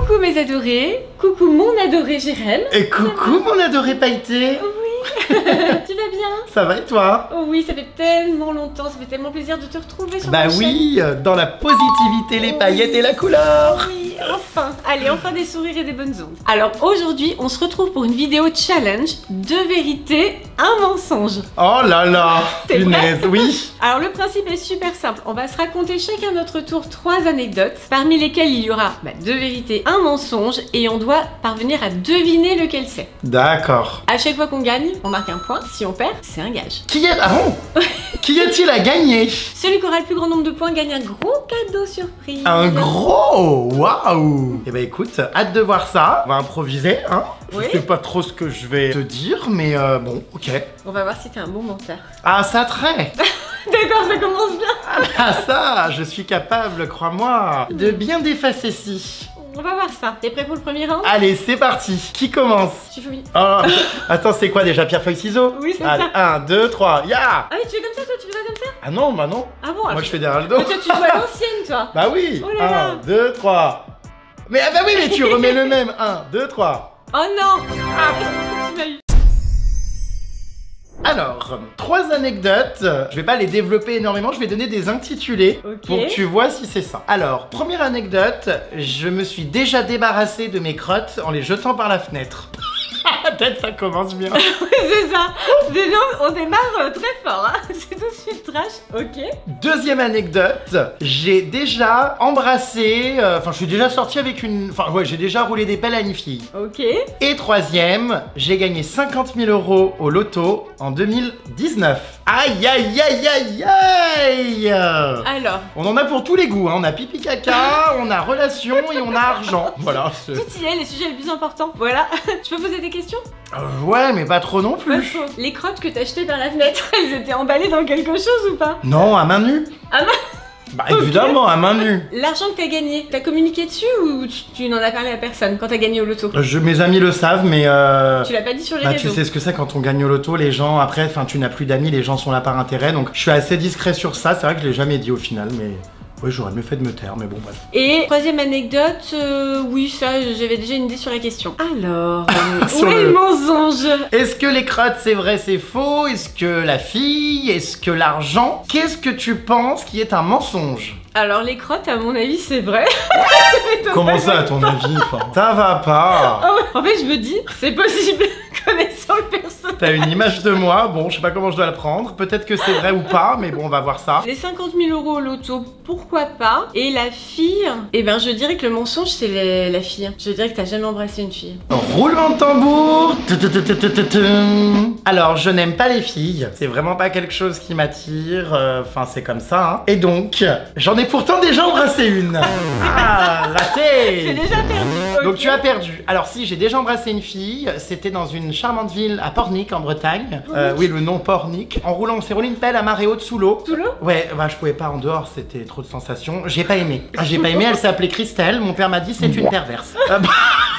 Coucou mes adorés, coucou mon adoré Jérém. Et coucou mon adoré Pailleté. Oui. Tu vas bien? Ça va et toi? Oh oui, ça fait tellement longtemps, ça fait tellement plaisir de te retrouver sur Bah ma oui, chaîne. dans la positivité, les paillettes et la couleur. Oui, enfin. Allez, enfin des sourires et des bonnes ondes. Alors aujourd'hui, on se retrouve pour une vidéo challenge, 2 vérités, un mensonge. Oh là là, T'es punaise, oui. Alors le principe est super simple, on va se raconter chacun notre tour 3 anecdotes, parmi lesquelles il y aura 2 vérités, un mensonge, et on doit parvenir à deviner lequel c'est. D'accord. À chaque fois qu'on gagne, on marque un point, si on perd, c'est un gage. Qui est... Ah bon? Qui a-t-il à gagner? Celui qui aura le plus grand nombre de points gagne un gros cadeau surprise. Un gros? Waouh. Eh ben écoute, hâte de voir ça. On va improviser, hein. Oui. Je sais pas trop ce que je vais te dire, mais bon, ok. On va voir si t'es un bon menteur. Ah, ça trait. D'accord, ça commence bien. Ah ça, je suis capable, crois-moi, de bien défacer ci. On va voir ça. T'es prêt pour le premier round? Allez, c'est parti. Qui commence? Je suis fouille. Oh, attends, c'est quoi déjà? Pierre, feuille, ciseaux? Oui, c'est Allez, ça. 1, 2, 3, ya! Ah oui, tu fais comme ça, toi? Tu fais ça comme ça? Ah non, bah non. Ah bon? Moi, alors je fais derrière le dos. toi, tu joues à l'ancienne, toi. Bah oui. Oh là là. 1, 2, 3. Mais ah bah oui, mais tu remets le même. 1, 2, 3. Oh non. Ah, tu m'as eu. Alors, 3 anecdotes. Je vais pas les développer énormément, je vais donner des intitulés Ok. pour que tu vois si c'est ça. Alors, première anecdote, je me suis déjà débarrassé de mes crottes en les jetant par la fenêtre. Peut-être ça commence bien. Oui, c'est ça. Déjà, on démarre très fort. Hein. C'est tout de suite trash. Ok. Deuxième anecdote, j'ai déjà embrassé, enfin je suis déjà sorti avec une, enfin ouais, j'ai déjà roulé des pelles à une fille. Ok. Et troisième, j'ai gagné 50 000 € au loto en 2019. Aïe aïe aïe aïe aïe. Alors, On en a pour tous les goûts, hein. On a pipi caca, on a relation et on a argent. Voilà. tout y est, les sujets les plus importants. Voilà. Tu peux poser des questions? Ouais, mais pas trop non Pas plus. faux. Les crottes que t'as achetées par la fenêtre, elles étaient emballées dans quelque chose ou pas? Non, à main nue. À main. Bah évidemment, à main nue. L'argent que t'as gagné, t'as communiqué dessus ou tu n'en as parlé à personne quand t'as gagné au loto? Mes amis le savent, mais Tu l'as pas dit sur les bah réseaux? tu sais ce que c'est quand on gagne au loto, les gens après, enfin tu n'as plus d'amis, les gens sont là par intérêt, donc je suis assez discret sur ça, c'est vrai que je l'ai jamais dit au final, mais oui j'aurais mieux fait de me taire, mais bon bref. Et troisième anecdote, oui ça j'avais déjà une idée sur la question. Alors, Sur où est le- le mensonge? Est-ce que les crottes c'est vrai, c'est faux? Est-ce que la fille? Est-ce que l'argent? Qu'est-ce que tu penses qui est un mensonge? Alors les crottes à mon avis c'est vrai. Comment ça à ton avis? Enfin, ça va pas. Ah ouais, en fait je me dis, c'est possible, connaissant le personnage. T'as une image de moi, bon je sais pas comment je dois la prendre, peut-être que c'est vrai ou pas, mais bon on va voir ça. Les 50 000 € au loto, pourquoi pas? Et la fille, eh ben je dirais que le mensonge c'est la fille. Je dirais que t'as jamais embrassé une fille. Roulement de tambour. Alors, je n'aime pas les filles. C'est vraiment pas quelque chose qui m'attire. Enfin, c'est comme ça. Hein. Et donc, j'en ai pourtant déjà embrassé une. Ah, J'ai raté. déjà perdu. Donc ok. tu as perdu. Alors si, j'ai déjà embrassé une fille. C'était dans une charmante ville à Pornic en Bretagne. Oui, le nom Pornic. En roulant, on s'est roulé une pelle à marée haute sous l'eau. Sous l'eau? Ouais, bah je pouvais pas en dehors, c'était trop de sensations. J'ai pas aimé. Ah, j'ai pas aimé, elle s'appelait Christelle. Mon père m'a dit c'est une perverse.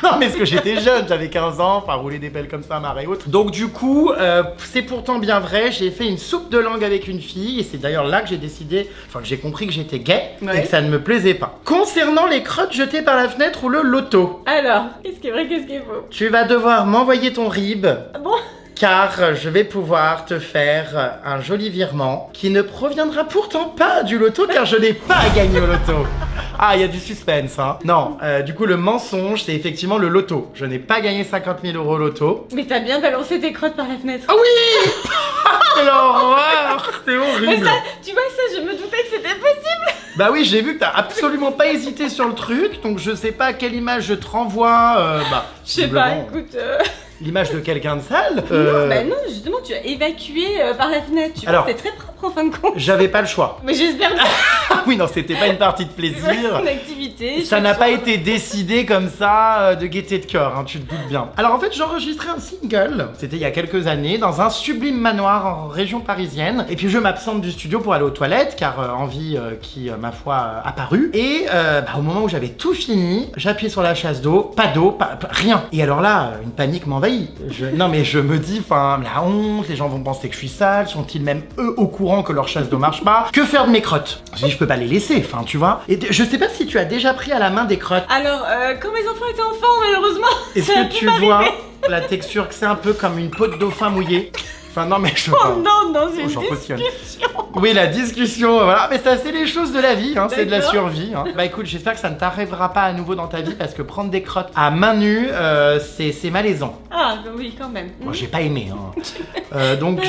Non mais parce que j'étais jeune, j'avais 15 ans, enfin rouler des pelles comme ça à marée haute. Donc du coup, c'est pourtant bien vrai, j'ai fait une soupe de langue avec une fille et c'est d'ailleurs là que j'ai décidé, enfin que j'ai compris que j'étais gay Ouais. et que ça ne me plaisait pas. Concernant les crottes jetées par la fenêtre ou le loto, Alors, qu'est-ce qui est vrai, qu'est-ce qui est faux? tu vas devoir m'envoyer ton RIB. Ah bon? Car je vais pouvoir te faire un joli virement qui ne proviendra pourtant pas du loto car je n'ai pas gagné au loto. Ah, il y a du suspense, hein. Non, du coup, le mensonge, c'est effectivement le loto. Je n'ai pas gagné 50 000 € au loto. Mais t'as bien balancé tes crottes par la fenêtre. Ah oui. Quelle horreur. C'est Mais horrible. ça, tu vois ça, je me doutais que c'était possible. Bah oui, j'ai vu que t'as absolument pas hésité sur le truc, donc je sais pas quelle image je te renvoie. Bah, Je sais pas, visiblement, écoute. l'image de quelqu'un de sale. Non, bah non, justement, tu as évacué par la fenêtre. Tu vois, Alors- t'es très propre en fin de compte. J'avais pas le choix. Mais j'espère que Ah oui, non, c'était pas une partie de plaisir. une activité. Ça n'a pas été décidé comme ça de gaieté de cœur, hein, tu te doutes bien. Alors en fait, j'enregistrais un single, c'était il y a quelques années, dans un sublime manoir en région parisienne. Et puis je m'absente du studio pour aller aux toilettes, car envie qui, ma foi, apparut. Et au moment où j'avais tout fini, j'appuie sur la chasse d'eau, pas d'eau, rien. Et alors là, une panique m'envahit. Non mais je me dis, enfin, la honte, les gens vont penser que je suis sale, sont-ils même eux au courant courant que leur chasse d'eau marche pas. Que faire de mes crottes? Je dis, je peux pas les laisser, enfin, tu vois. Et je sais pas si tu as déjà pris à la main des crottes. Alors, quand mes enfants étaient enfants, malheureusement, est-ce que tu vois la texture, que c'est un peu comme une peau de dauphin mouillée? Enfin non mais je peux pas. Oh non, non, c'est une discussion. discussion. Oui, la discussion, voilà. Mais ça, c'est les choses de la vie, hein, c'est de la survie. Hein. Bah écoute, j'espère que ça ne t'arrivera pas à nouveau dans ta vie parce que prendre des crottes à main nue, c'est malaisant. Ah oui, quand même. Moi, j'ai pas aimé. Hein. Donc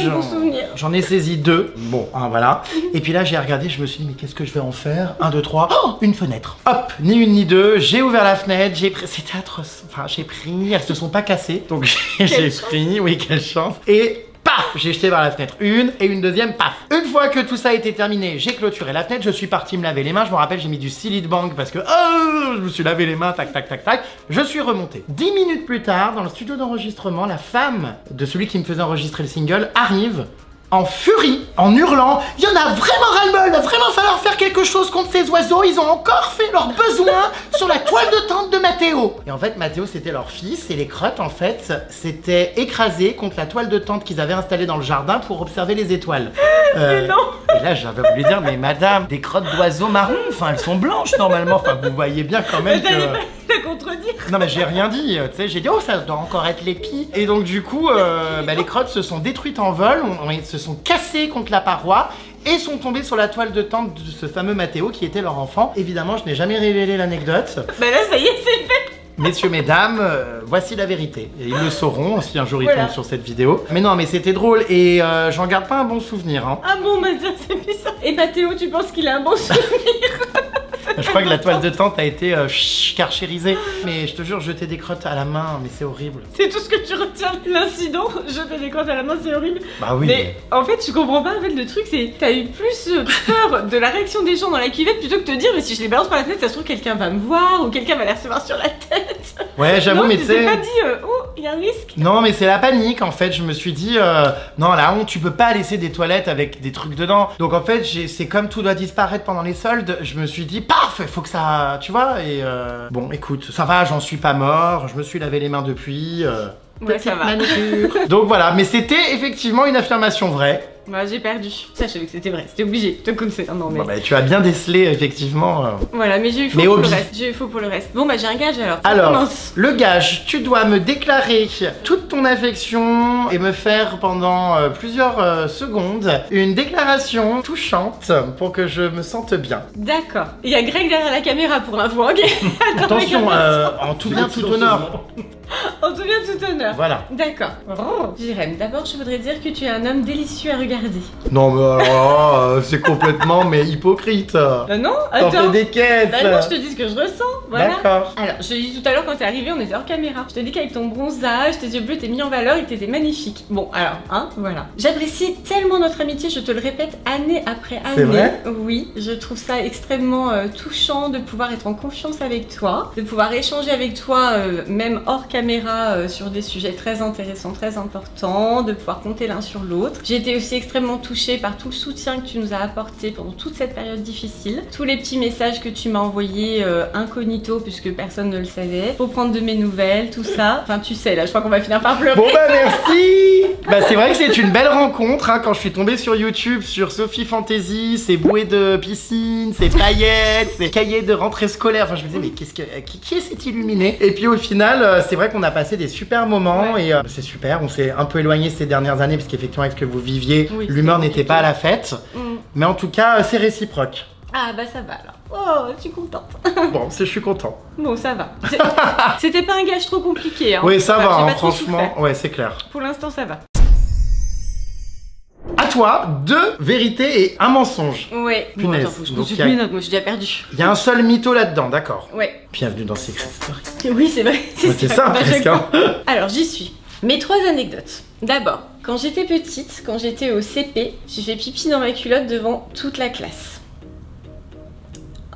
j'en ai saisi 2. Bon, hein, voilà. Et puis là, j'ai regardé, je me suis dit, mais qu'est-ce que je vais en faire? 1, 2, 3. Oh, une fenêtre. Hop, ni une ni deux. J'ai ouvert la fenêtre, j'ai pris. C'était atroce. Enfin, j'ai pris. Elles se sont pas cassées. Donc j'ai pris. Oui, quelle chance. Et paf, j'ai jeté vers la fenêtre une et une deuxième, paf. Une fois que tout ça a été terminé, j'ai clôturé la fenêtre, je suis parti me laver les mains. Je me rappelle, j'ai mis du Silly Bank parce que je me suis lavé les mains, tac, tac, tac, tac. Je suis remonté. 10 minutes plus tard, dans le studio d'enregistrement, la femme de celui qui me faisait enregistrer le single arrive en furie, en hurlant. Il y en a vraiment ras-le-bol, il va vraiment falloir faire quelque chose contre ces oiseaux. Ils ont encore fait leurs besoins sur la toile de tente de Mathéo. Et en fait, Mathéo, c'était leur fils et les crottes, en fait, s'étaient écrasées contre la toile de tente qu'ils avaient installée dans le jardin pour observer les étoiles. Mais non. Et là, j'avais voulu dire, mais madame, des crottes d'oiseaux marrons, enfin, elles sont blanches normalement. Enfin, vous voyez bien quand même que... la contredire. Non mais j'ai rien dit, tu sais, j'ai dit oh ça doit encore être l'épi. Et donc du coup, les crottes se sont détruites en vol, se sont cassées contre la paroi et sont tombées sur la toile de tente de ce fameux Mathéo qui était leur enfant. Évidemment, je n'ai jamais révélé l'anecdote. Bah là, ça y est, c'est fait. Messieurs, mesdames, voici la vérité. Et ils le sauront si un jour ils tombent sur cette vidéo. Mais non, mais c'était drôle et j'en garde pas un bon souvenir. Hein. Ah bon, mais ça c'est bizarre. Et Mathéo, tu penses qu'il a un bon souvenir? Je crois que la toile de tente a été carchérisée. Mais je te jure, jeter des crottes à la main, mais c'est horrible. C'est tout ce que tu retiens de l'incident. Jeter des crottes à la main, c'est horrible. Bah oui. Mais en fait, je comprends pas. En fait, le truc, c'est t'as eu plus peur de la réaction des gens dans la cuvette plutôt que de te dire, mais si je les balance par la fenêtre, ça se trouve quelqu'un va me voir ou quelqu'un va les recevoir sur la tête. Ouais, j'avoue, mais tu tu sais. t'es pas dit, oh, il y a un risque. Non, mais c'est la panique en fait. Je me suis dit, non, la honte, tu peux pas laisser des toilettes avec des trucs dedans. Donc en fait, c'est comme tout doit disparaître pendant les soldes. Je me suis dit, paf, il faut que ça. Tu vois, et bon, écoute, ça va, j'en suis pas mort. Je me suis lavé les mains depuis. Ouais, ça va. Donc voilà, mais c'était effectivement une affirmation vraie. Bah, j'ai perdu. Ça, je savais que c'était vrai. C'était obligé. Je te connaissais. Non, mais... Bon, bah, tu as bien décelé, effectivement. Voilà, mais j'ai eu faux pour le reste. J'ai eu faux pour le reste. Bon, bah, j'ai un gage alors. Alors, le gage, tu dois me déclarer toute ton affection et me faire pendant plusieurs secondes une déclaration touchante pour que je me sente bien. D'accord. Il y a Greg derrière la caméra pour l'info. Attention, en tout bien, tout honneur. En tout bien, tout honneur. Voilà. D'accord. Oh. Jérém, d'abord, je voudrais dire que tu es un homme délicieux à regarder. Non, mais alors, c'est complètement hypocrite. Non, attends. T'en fais des caisses. Bah non, je te dis ce que je ressens. Voilà. D'accord. Alors, je te dis tout à l'heure quand t'es arrivé, on était hors caméra. Je te dis qu'avec ton bronzage, tes yeux bleus, t'es mis en valeur et que t'étais magnifique. Bon, alors, hein, voilà. J'apprécie tellement notre amitié, je te le répète année après année. C'est vrai? Oui, je trouve ça extrêmement touchant de pouvoir être en confiance avec toi, de pouvoir échanger avec toi, même hors caméra, sur des sujets très intéressants, très importants, de pouvoir compter l'un sur l'autre. J'ai été aussi extrêmement touchée par tout le soutien que tu nous as apporté pendant toute cette période difficile. Tous les petits messages que tu m'as envoyés incognito, puisque personne ne le savait, pour prendre de mes nouvelles, tout ça. Enfin, tu sais, là, je crois qu'on va finir par pleurer. Bon, bah merci. Bah, c'est vrai que c'est une belle rencontre, hein, quand je suis tombée sur YouTube, sur Sophie Fantasy, ses bouées de piscine, ses paillettes, ses cahiers de rentrée scolaire. Enfin, je me disais, mais qui est cet illuminé? Et puis au final, c'est vrai qu'on a passé des super moments et c'est super. On s'est un peu éloigné ces dernières années parce qu'effectivement, avec ce que vous viviez, oui, l'humeur n'était pas à la fête. Mais en tout cas, c'est réciproque. Ah bah ça va alors. Oh, je suis contente. Bon, je suis content. Bon, ça va. C'était pas un gage trop compliqué. Hein. Oui, ça va, hein, franchement. Ouais, c'est clair. Pour l'instant, ça va. À toi, 2 vérités et un mensonge. Ouais. Punaise. Bon, attends, faut que je consulte mes notes, moi je suis déjà perdue. Il y a un seul mytho là-dedans, d'accord? Ouais. Bienvenue dans Secret Story. Oui, c'est vrai. C'est ça, presque. Alors, j'y suis. Mes 3 anecdotes. D'abord, quand j'étais petite, quand j'étais au CP, j'ai fait pipi dans ma culotte devant toute la classe.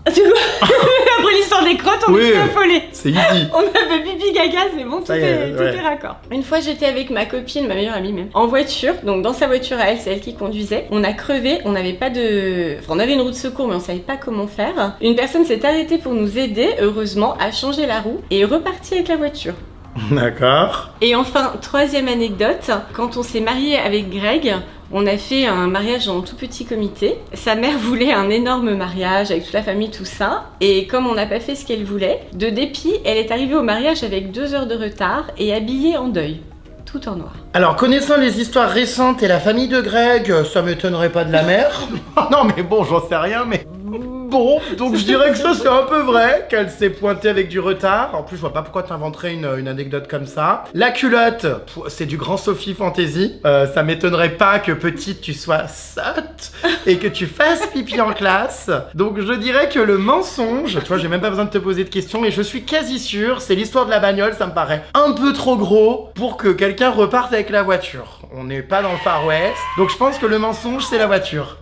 Après l'histoire des crottes, on est affolés. C'est easy. On avait pipi gaga, c'est bon, tout est raccord. Une fois, j'étais avec ma copine, ma meilleure amie même, en voiture. Donc dans sa voiture à elle, c'est elle qui conduisait. On a crevé, on n'avait pas de... Enfin, on avait une roue de secours, mais on savait pas comment faire. Une personne s'est arrêtée pour nous aider, heureusement, à changer la roue et est repartie avec la voiture. D'accord. Et enfin, troisième anecdote, quand on s'est marié avec Greg, on a fait un mariage en tout petit comité. Sa mère voulait un énorme mariage avec toute la famille, tout ça. Et comme on n'a pas fait ce qu'elle voulait, de dépit, elle est arrivée au mariage avec 2 heures de retard et habillée en deuil. Tout en noir. Alors, connaissant les histoires récentes et la famille de Greg, ça m'étonnerait pas de la mère. Non, mais bon, j'en sais rien, mais... Bon, donc je dirais que ça c'est un peu vrai, qu'elle s'est pointée avec du retard. En plus, je vois pas pourquoi t'inventerais une anecdote comme ça. La culotte, c'est du grand Sophie Fantasy. Ça m'étonnerait pas que petite tu sois sotte et que tu fasses pipi en classe. Donc je dirais que le mensonge, tu vois, j'ai même pas besoin de te poser de questions, et je suis quasi sûr, c'est l'histoire de la bagnole, ça me paraît un peu trop gros pour que quelqu'un reparte avec la voiture. On n'est pas dans le Far West, donc je pense que le mensonge c'est la voiture.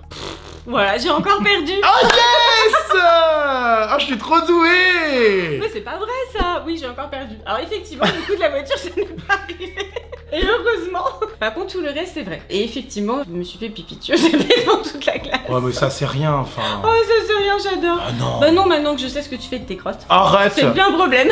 Voilà, j'ai encore perdu. Oh yes! Ah, je suis trop douée! Mais c'est pas vrai ça. Oui, j'ai encore perdu. Alors effectivement, du coup de la voiture, ça n'est pas arrivé. Et heureusement. Par contre, tout le reste, c'est vrai. Et effectivement, je me suis fait pipi dessus devant toute la classe. Ouais, mais ça c'est rien, enfin... Oh, ça c'est rien, j'adore. Ah non. Bah non, maintenant que je sais ce que tu fais de tes crottes. Arrête! C'est bien un problème.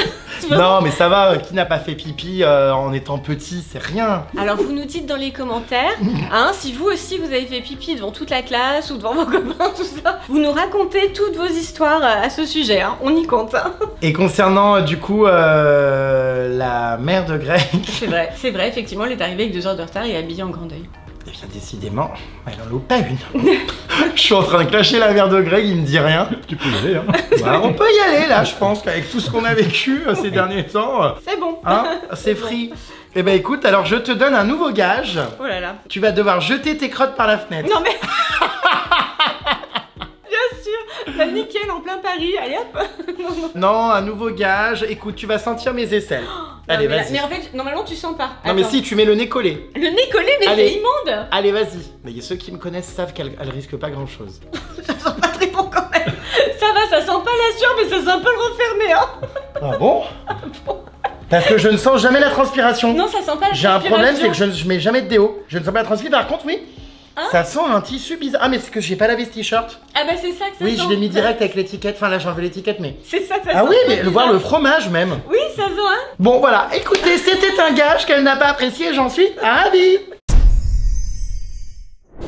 Non, mais ça va, qui n'a pas fait pipi en étant petit, c'est rien. Alors vous nous dites dans les commentaires, hein, si vous aussi vous avez fait pipi devant toute la classe ou devant vos copains, tout ça. Vous nous racontez toutes vos histoires à ce sujet, hein. On y compte. Hein. Et concernant du coup la mère de Greg... C'est vrai, effectivement, elle est arrivée avec 2 heures de retard et habillée en grand deuil. Eh bien décidément, elle en loupe pas une. Je suis en train de clasher la mère de Greg, il me dit rien. Tu peux y aller, hein. Bah, on peut y aller là, je pense qu'avec tout ce qu'on a vécu ces derniers temps... C'est bon. Hein, c'est free. Eh ben écoute, alors je te donne un nouveau gage. Oh là là. Tu vas devoir jeter tes crottes par la fenêtre. Non mais... Bien sûr. Bah nickel, en plein Paris, allez hop. Non, un nouveau gage. Écoute, tu vas sentir mes aisselles. Allez, vas-y. Mais en fait, normalement tu sens pas. Non mais si, tu mets le nez collé. Le nez collé, mais Allez. c'est immonde. Allez, vas-y. Mais ceux qui me connaissent savent qu'elle risque pas grand chose. Ça sent pas très bon quand même. Ça va, ça sent pas la sueur, mais ça sent un peu le renfermé, hein. Ah bon? Parce que je ne sens jamais la transpiration. Non, ça sent pas la J'ai un transpiration. problème, c'est que je mets jamais de déo. Je ne sens pas la transpiration. Par contre, oui, Hein? ça sent un tissu bizarre. Ah, mais c'est que j'ai pas lavé ce t-shirt. Ah bah c'est ça que ça Oui, sent. je l'ai mis direct avec l'étiquette. Enfin, là, j'ai enlevé l'étiquette, mais... C'est ça, ça Ah sent oui, pas mais bizarre. voir le fromage même. Oui, ça sent, hein. Bon, voilà. Écoutez, c'était un gage qu'elle n'a pas apprécié, j'en suis ravi.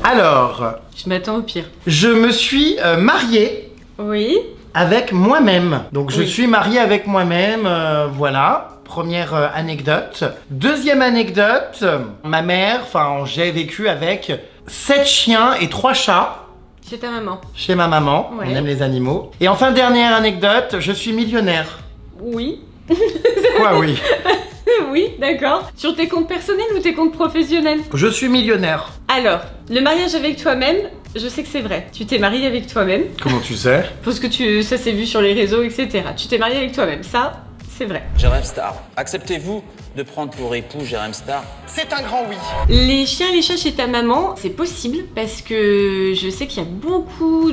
Alors, Je m'attends au pire. je me suis mariée Oui. avec moi-même. Donc, je Oui. suis mariée avec moi-même, voilà. Première anecdote. Deuxième anecdote, ma mère, enfin, j'ai vécu avec 7 chiens et 3 chats Chez ta maman. chez ma maman. Ouais. On aime les animaux. Et enfin, dernière anecdote, je suis millionnaire. Oui. Quoi, oui? Oui, d'accord. Sur tes comptes personnels ou tes comptes professionnels? Je suis millionnaire. Alors, le mariage avec toi-même, je sais que c'est vrai. Tu t'es marié avec toi-même. Comment tu sais? Parce que ça s'est vu sur les réseaux, etc. Tu t'es marié avec toi-même. Ça, c'est vrai. Jérém Star, acceptez-vous de prendre pour époux Jérém Star? C'est un grand oui. Les chiens et les chats chez ta maman, c'est possible parce que je sais qu'il y a beaucoup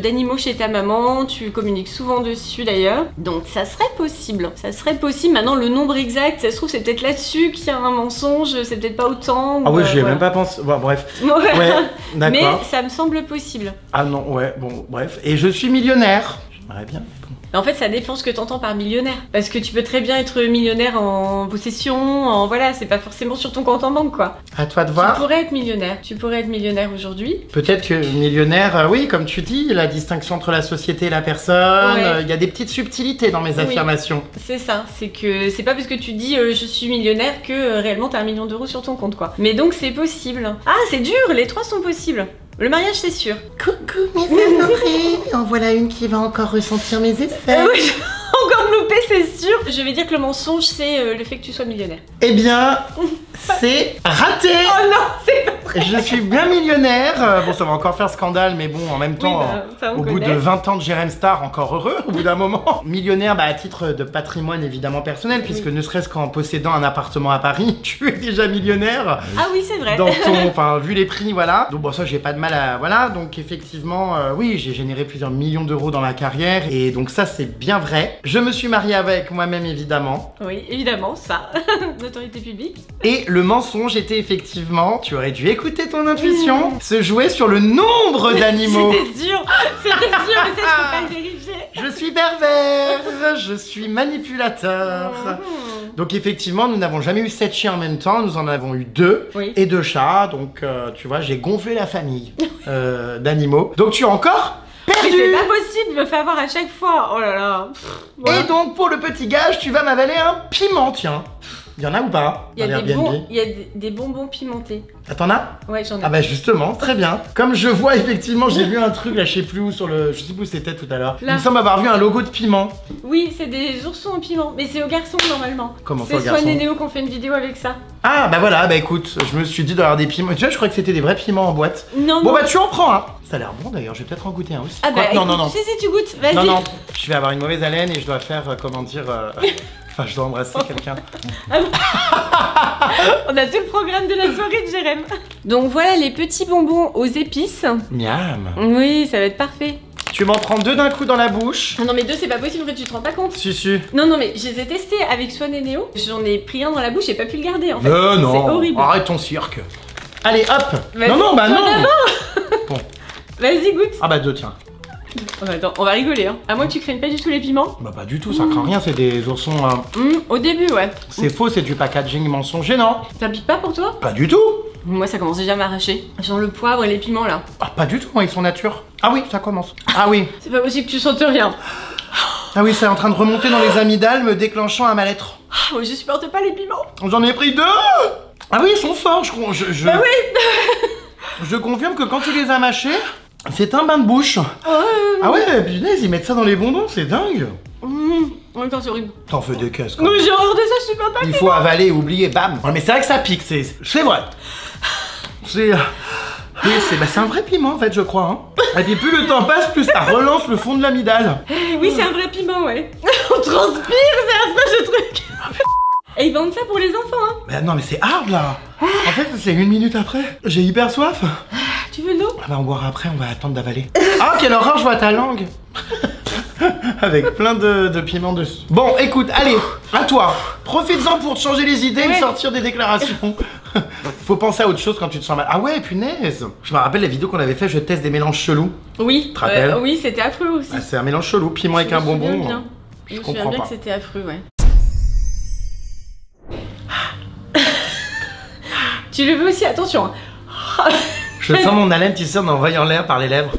d'animaux chez ta maman, tu communiques souvent dessus d'ailleurs, donc ça serait possible. Ça serait possible. Maintenant, le nombre exact, ça se trouve, c'est peut-être là-dessus qu'il y a un mensonge, c'est peut-être pas autant. Ah ou, oui, j'y ai voilà. même pas pensé. Bon, bref. Ouais. Ouais, Mais d'accord. ça me semble possible. Ah non, ouais, bon, bref. Et je suis millionnaire. J'aimerais bien. mais bon. En fait, ça dépend ce que t'entends par millionnaire. Parce que tu peux très bien être millionnaire en possession, en voilà, c'est pas forcément sur ton compte en banque quoi. À toi de Tu voir. pourrais être millionnaire. Tu pourrais être millionnaire aujourd'hui. Peut-être que millionnaire, oui, comme tu dis, la distinction entre la société et la personne, Ouais. il y a des petites subtilités dans mes Oui. affirmations. C'est ça, c'est que c'est pas parce que tu dis je suis millionnaire que réellement t'as 1 million d'euros sur ton compte quoi. Mais donc c'est possible. Ah, c'est dur, les 3 sont possibles. Le mariage, c'est sûr. Coucou mes adorés. En voilà une qui va encore ressentir mes effets. Oui, encore loupé, c'est sûr. Je vais dire que le mensonge, c'est le fait que tu sois millionnaire. Eh bien, c'est raté. Oh non, c'est pas vrai. Je suis bien millionnaire. Bon, ça va encore faire scandale, mais bon, en même temps, bah, ça, on au bout connaît. de 20 ans de Jérém Star, encore heureux, au bout d'un moment. Millionnaire, bah, à titre de patrimoine évidemment personnel, puisque ne serait-ce qu'en possédant un appartement à Paris, tu es déjà millionnaire. Ah oui, c'est vrai. Dans ton, enfin, vu les prix, voilà. Donc bon, ça, j'ai pas de mal à, voilà. Donc effectivement, oui, j'ai généré plusieurs millions d'euros dans ma carrière, et donc ça, c'est bien vrai. Je me suis marié avec moi-même, évidemment. Oui, évidemment, ça. Notoriété publique. Et le mensonge était effectivement, tu aurais dû écouter ton intuition, se jouer sur le nombre d'animaux. C'était sûr, mais ça, je peux pas le vérifier. Je suis pervers, je suis manipulateur. Donc effectivement, nous n'avons jamais eu 7 chiens en même temps, nous en avons eu 2 Oui. et 2 chats. Donc tu vois, j'ai gonflé la famille d'animaux. Donc tu as encore perdu. Mais c'est pas possible de me faire avoir à chaque fois. Oh là là. Voilà. Et donc pour le petit gage, tu vas m'avaler un piment, tiens. Il y en a ou pas? Il y a, dans des, l'Airbnb il y a des bonbons pimentés. Ah, t'en as? Ouais, j'en ai. Ah bah justement, très bien. Comme je vois effectivement, j'ai vu un truc là, je sais plus où sur le... Je sais plus où c'était tout à l'heure. Il Là. me semble avoir vu un logo de piment. Oui, c'est des oursons au piment. Mais c'est aux garçons normalement. Comment ça, aux C'est garçons? Swan et Néo qu'on fait une vidéo avec ça. Ah bah voilà, bah écoute, je me suis dit d'avoir des piments. Tu vois, je crois que c'était des vrais piments en boîte. Non, Bon non. bah tu en prends un. Ça a l'air bon d'ailleurs, je vais peut-être en goûter un aussi. Ah bah Quoi que non, écoute, non, non. si tu goûtes, vas-y. Non, non, je vais avoir une mauvaise haleine et je dois faire, comment dire... Enfin, je dois embrasser quelqu'un. On a tout le programme de la soirée de Jérém. Donc voilà les petits bonbons aux épices. Miam. Oui, ça va être parfait. Tu m'en prends 2 d'un coup dans la bouche. Non mais 2 c'est pas possible, en fait tu te rends pas compte. Si, si. Non mais je les ai testés avec Swan et Néo. J'en ai pris un dans la bouche, j'ai pas pu le garder en fait. Non, C'est horrible. arrête ton cirque. Allez, hop. Vas-y, Non, non, bah toi non. d'abord. Bon. Vas-y goûte. Ah bah 2, tiens. Oh, bah, attends, on va rigoler hein. À moins que tu craignes pas du tout les piments. Bah pas du tout, ça craint rien, c'est des oursons... Au début ouais. C'est faux, c'est du packaging mensonger, non? Ça pique pas pour toi? Pas du tout. Moi ça commence déjà à m'arracher. Genre le poivre et les piments là. Ah, pas du tout, moi, ils sont nature. Ah oui, ça commence. Ah oui. C'est pas possible que tu sentes rien. Ah oui, c'est en train de remonter dans les amygdales, me déclenchant un mal-être. Ah, moi je supporte pas les piments. J'en ai pris 2. Ah oui, ils sont forts, je... Bah oui. Je confirme que quand tu les as mâchés, c'est un bain de bouche. Ah ouais, punaise, ils mettent ça dans les bonbons, c'est dingue. En même temps c'est horrible. T'en fais des caisses, quoi. Non mais j'ai horreur de ça, je supporte pas. Il faut avaler et oublier, bam. Ouais, mais c'est vrai que ça pique, c'est vrai. C'est... Oui, c'est un vrai piment en fait, je crois. Hein. Et puis plus le temps passe, plus ça relance le fond de l'amygdale. Oui, c'est un vrai piment, ouais. On transpire, c'est affreux ce truc. Et ils vendent ça pour les enfants, hein. Mais non, mais c'est hard là. En fait, c'est 1 minute après. J'ai hyper soif. Tu veux de l'eau? Ah bah on boira après, on va attendre d'avaler. Ah, quelle horreur, je vois ta langue. Avec plein de piments dessus. Bon, écoute, allez, à toi. Profites-en pour te changer les idées et me sortir des déclarations. Faut penser à autre chose quand tu te sens mal. Ah ouais, punaise. Je me rappelle la vidéo qu'on avait fait, je teste des mélanges chelous. Oui, te rappelles oui, c'était affreux aussi. Ah, c'est un mélange chelou, piment avec un bonbon. Bien. Je me souviens comprends bien pas. que c'était affreux, ouais. Tu le veux aussi, attention. Hein. Je sens mon haleine, tu sais, en envoyant l'air par les lèvres.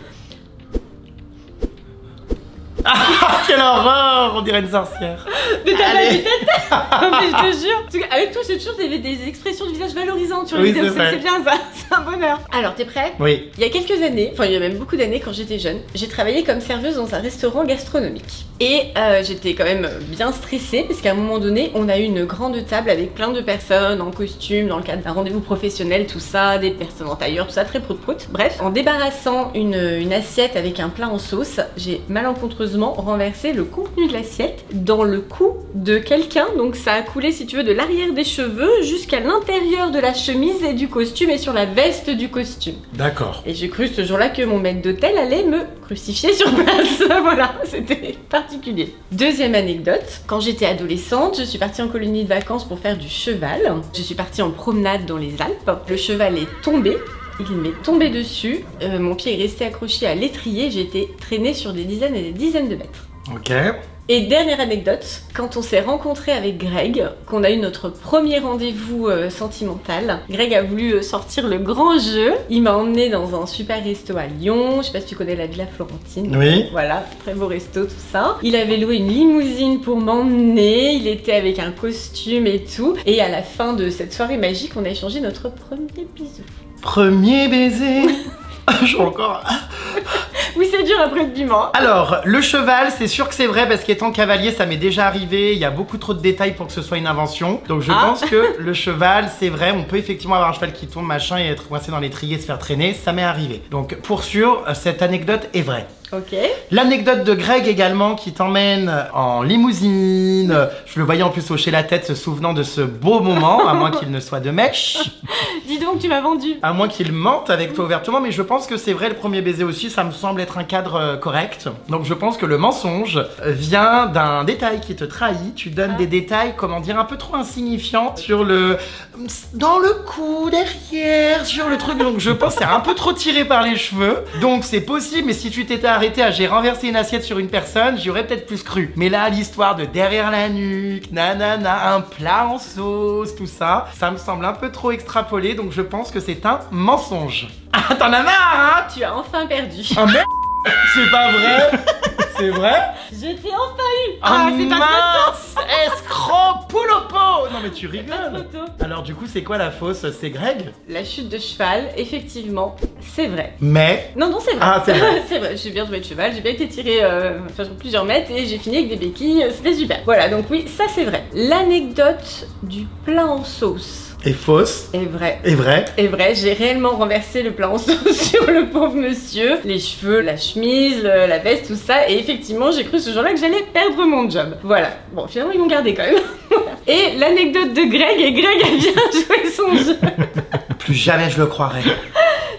Ah, quelle horreur. On dirait une sorcière. Mais t'as pas Allez. vu ta tête. Non, mais je te jure. Parce qu'avec toi, j'ai toujours des expressions de visage valorisantes sur les Oui, vidéos. c'est vrai. C'est bien ça, c'est un bonheur. Alors, t'es prêt? Oui. Il y a quelques années, enfin il y a même beaucoup d'années quand j'étais jeune, j'ai travaillé comme serveuse dans un restaurant gastronomique. Et j'étais quand même bien stressée parce qu'à un moment donné, on a eu une grande table avec plein de personnes en costume, dans le cadre d'un rendez-vous professionnel, tout ça, des personnes en tailleur, tout ça, très prout-prout. Bref, en débarrassant une assiette avec un plat en sauce, j'ai malencontreusement renversé le contenu de l'assiette dans le cou de quelqu'un. Donc ça a coulé, si tu veux, de l'arrière des cheveux jusqu'à l'intérieur de la chemise et du costume et sur la veste du costume. D'accord. Et j'ai cru ce jour-là que mon maître d'hôtel allait me crucifier sur place. Voilà, c'était particulier. Deuxième anecdote, quand j'étais adolescente, je suis partie en colonie de vacances pour faire du cheval. Je suis partie en promenade dans les Alpes. Le cheval est tombé. Il m'est tombé dessus. Mon pied est resté accroché à l'étrier. J'ai été traînée sur des dizaines et des dizaines de mètres. Ok. Et dernière anecdote, quand on s'est rencontré avec Greg, qu'on a eu notre premier rendez-vous sentimental, Greg a voulu sortir le grand jeu. Il m'a emmené dans un super resto à Lyon. Je sais pas si tu connais la Villa Florentine. Oui. Voilà, très beau resto, tout ça. Il avait loué une limousine pour m'emmener. Il était avec un costume et tout. Et à la fin de cette soirée magique, on a échangé notre premier bisou. Premier baiser. Je suis encore... Oui, c'est dur après le piment. Alors, le cheval, c'est sûr que c'est vrai parce qu'étant cavalier, ça m'est déjà arrivé. Il y a beaucoup trop de détails pour que ce soit une invention. Donc je pense que le cheval, c'est vrai. On peut effectivement avoir un cheval qui tombe, machin, et être coincé dans l'étrier et se faire traîner. Ça m'est arrivé. Donc pour sûr, cette anecdote est vraie. Ok. L'anecdote de Greg également qui t'emmène en limousine. Je le voyais en plus hocher la tête se souvenant de ce beau moment, à moins qu'il ne soit de mèche. Dis donc, tu m'as vendu. À moins qu'il mente avec toi ouvertement, mais je pense que c'est vrai, le premier baiser aussi, ça me semble être un cadre correct. Donc je pense que le mensonge vient d'un détail qui te trahit. Tu donnes des détails, comment dire, un peu trop insignifiants sur le... dans le cou, derrière, sur le truc. Donc je pense que c'est un peu trop tiré par les cheveux. Donc c'est possible, mais si tu t'étais arrêté arrêté à j'ai renversé une assiette sur une personne, j'y aurais peut-être plus cru. Mais là, l'histoire de derrière la nuque, nanana, un plat en sauce, tout ça, ça me semble un peu trop extrapolé, donc je pense que c'est un mensonge. Ah, t'en as marre, hein? Tu as enfin perdu. Ah merde! C'est pas vrai? C'est vrai? Je t'ai enfin eu. Ah, c'est pas mince! Escroc poulopo! Non mais tu pas rigoles! trop tôt. Alors du coup, c'est quoi la fausse? C'est Greg? La chute de cheval, effectivement, c'est vrai. Mais... Non, c'est vrai. Ah, c'est vrai. C'est vrai, j'ai bien trouvé de cheval, j'ai bien été tirée sur plusieurs mètres et j'ai fini avec des béquilles, c'était super. Voilà, donc oui, ça c'est vrai. L'anecdote du plat en sauce Et fausse? est vraie. Et vrai? est vrai, j'ai réellement renversé le plat en sauce sur le pauvre monsieur. Les cheveux, la chemise, la veste, tout ça. Et effectivement, j'ai cru ce jour-là que j'allais perdre mon job. Voilà. Bon, finalement, ils m'ont gardé quand même. Et l'anecdote de Greg, et Greg a bien joué son jeu. Plus jamais je le croirais.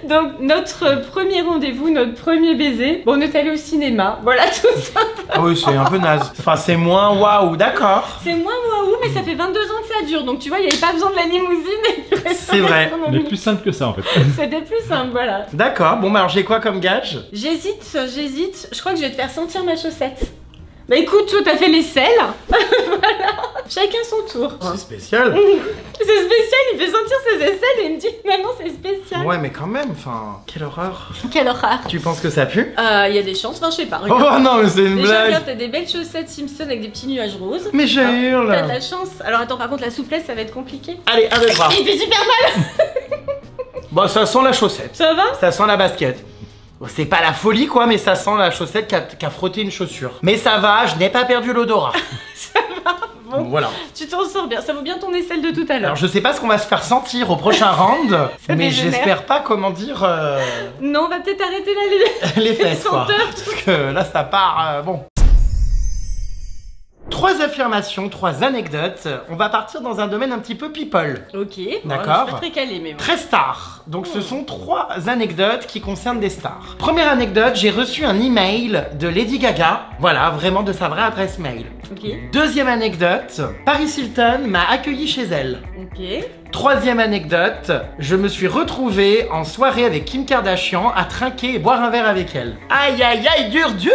Donc, notre premier rendez-vous, notre premier baiser, bon, on est allé au cinéma. Voilà, tout ça. Ah oui, c'est un peu naze. Enfin, c'est moins waouh, d'accord. C'est moins waouh, mais ça fait 22 ans que ça dure. Donc, tu vois, il n'y avait pas besoin de la limousine. C'est vrai. Il est plus simple que ça en fait. C'était plus simple, voilà. D'accord, bon bah alors j'ai quoi comme gage? J'hésite. Je crois que je vais te faire sentir ma chaussette. Bah écoute, toi t'as fait l'aisselle. Voilà. Chacun son tour. C'est spécial. C'est spécial, il fait sentir ses aisselles et il me dit maintenant c'est spécial. Ouais mais quand même, enfin, quelle horreur. Quelle horreur. Tu penses que ça pue? Il y a des chances, enfin je sais pas. Regarde. Oh non mais c'est une Déjà blague. regarde, t'as des belles chaussettes Simpson avec des petits nuages roses. Mais je hurle. T'as de la chance. Alors attends, par contre la souplesse ça va être compliqué. Allez, avec bras. Il fait super mal. Bon, ça sent la chaussette. Ça va? Ça sent la basket. Bon, c'est pas la folie quoi, mais ça sent la chaussette qui a frotté une chaussure. Mais ça va, je n'ai pas perdu l'odorat. Ça va. Bon. Voilà. Tu t'en sors bien, ça vaut bien ton aisselle de tout à l'heure. Alors je sais pas ce qu'on va se faire sentir au prochain round, Ça mais dégénère. j'espère pas comment dire Non, on va peut-être arrêter là les fesses quoi. senteurs. Parce que là ça part bon. 3 affirmations, 3 anecdotes. On va partir dans un domaine un petit peu people. Ok, bon, D'accord. je suis pas très calée, mais bon. Très star. Donc ce sont 3 anecdotes qui concernent des stars. Première anecdote, j'ai reçu un email de Lady Gaga. Voilà, vraiment de sa vraie adresse mail. Ok, Deuxième anecdote, Paris Hilton m'a accueilli chez elle. ok. Troisième anecdote, je me suis retrouvé en soirée avec Kim Kardashian à trinquer et boire un verre avec elle. Aïe aïe aïe, dur dur.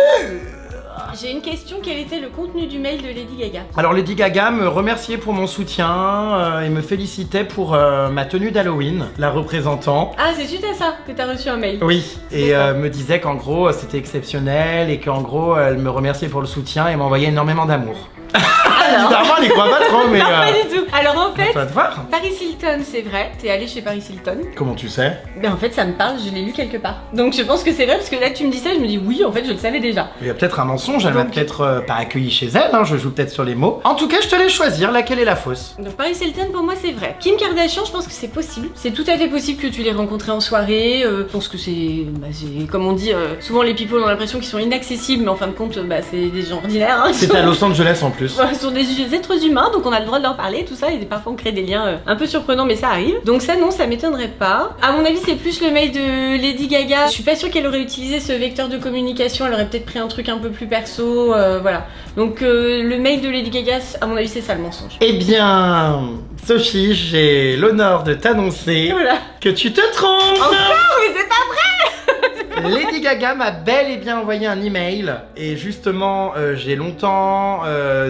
J'ai une question, quel était le contenu du mail de Lady Gaga? Alors Lady Gaga me remerciait pour mon soutien et me félicitait pour ma tenue d'Halloween, la représentant. Ah, c'est suite à ça que t'as reçu un mail. Oui, et D'accord. me disait qu'en gros c'était exceptionnel et qu'en gros elle me remerciait pour le soutien et m'envoyait énormément d'amour. Alors, Évidemment, elle y croit pas trop, mais. non, pas du tout. Alors en fait, Toi de voir. Paris Hilton, c'est vrai, t'es allé chez Paris Hilton. Comment tu sais? Mais en fait, ça me parle, je l'ai lu quelque part. Donc je pense que c'est vrai, parce que là tu me dis ça, je me dis oui, en fait, je le savais déjà. Il y a peut-être un mensonge, elle m'a Donc- peut-être pas accueilli chez elle, hein, je joue peut-être sur les mots. En tout cas, je te laisse choisir laquelle est la fausse. Donc Paris Hilton, pour moi, c'est vrai. Kim Kardashian, je pense que c'est possible. C'est tout à fait possible que tu l'aies rencontré en soirée. Je pense que c'est comme on dit, souvent les people ont l'impression qu'ils sont inaccessibles, mais en fin de compte, c'est des gens ordinaires. Hein. C'est à Los Angeles en plus. Voilà, ce sont des êtres humains, donc on a le droit de leur parler, tout ça, et parfois on crée des liens un peu surprenants, mais ça arrive. Donc ça, non, ça m'étonnerait pas. À mon avis, c'est plus le mail de Lady Gaga. Je suis pas sûre qu'elle aurait utilisé ce vecteur de communication, elle aurait peut-être pris un truc un peu plus perso, voilà. Donc le mail de Lady Gaga, à mon avis, c'est ça le mensonge. Eh bien, Sophie, j'ai l'honneur de t'annoncer Voilà. que tu te trompes. Encore, mais c'est pas vrai! Lady Gaga m'a bel et bien envoyé un email et justement j'ai longtemps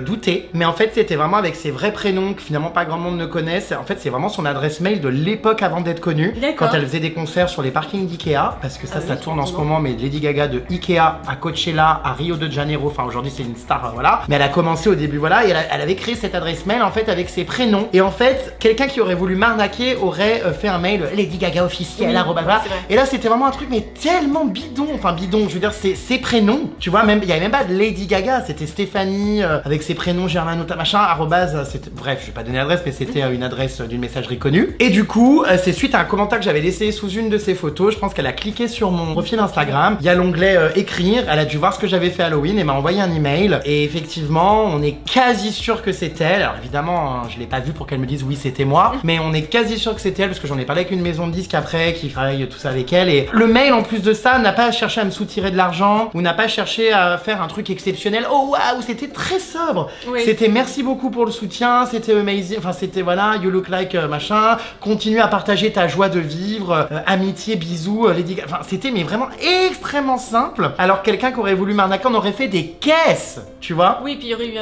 douté, mais en fait c'était vraiment avec ses vrais prénoms que finalement pas grand monde ne connaisse. En fait c'est vraiment son adresse mail de l'époque avant d'être connue, D'accord. quand elle faisait des concerts sur les parkings d'Ikea, parce que ça Ah oui, ça tourne en ce effectivement. moment, mais Lady Gaga de Ikea à Coachella à Rio de Janeiro, enfin aujourd'hui c'est une star, voilà, mais elle a commencé au début, voilà, et elle avait créé cette adresse mail en fait avec ses prénoms, et en fait quelqu'un qui aurait voulu m'arnaquer aurait fait un mail Lady Gaga officiel, Oui, arobase, c'est vrai. et là c'était vraiment un truc mais tellement bidon, enfin bidon, je veux dire c'est ses prénoms, tu vois, même il y avait même pas de Lady Gaga, c'était Stéphanie avec ses prénoms Germanota machin, arrobase, c'était, bref, je vais pas donner l'adresse mais c'était une adresse d'une messagerie connue. Et du coup, c'est suite à un commentaire que j'avais laissé sous une de ses photos, je pense qu'elle a cliqué sur mon profil Instagram, il y a l'onglet écrire, elle a dû voir ce que j'avais fait Halloween et m'a envoyé un email et effectivement, on est quasi sûr que c'est elle. Alors évidemment, hein, je l'ai pas vu pour qu'elle me dise oui, c'était moi, mais on est quasi sûr que c'était elle parce que j'en ai parlé avec une maison de disques après qui travaille tout ça avec elle et le mail en plus de ça ça, n'a pas cherché à me soutirer de l'argent ou n'a pas cherché à faire un truc exceptionnel. Oh waouh, c'était très sobre. Oui. C'était merci beaucoup pour le soutien, c'était amazing, enfin c'était voilà, you look like machin, continue à partager ta joie de vivre, amitié, bisous, Lady Gaga. Enfin c'était mais vraiment extrêmement simple. Alors quelqu'un qui aurait voulu m'arnaquer, on aurait fait des caisses, tu vois. Oui, puis il y aurait eu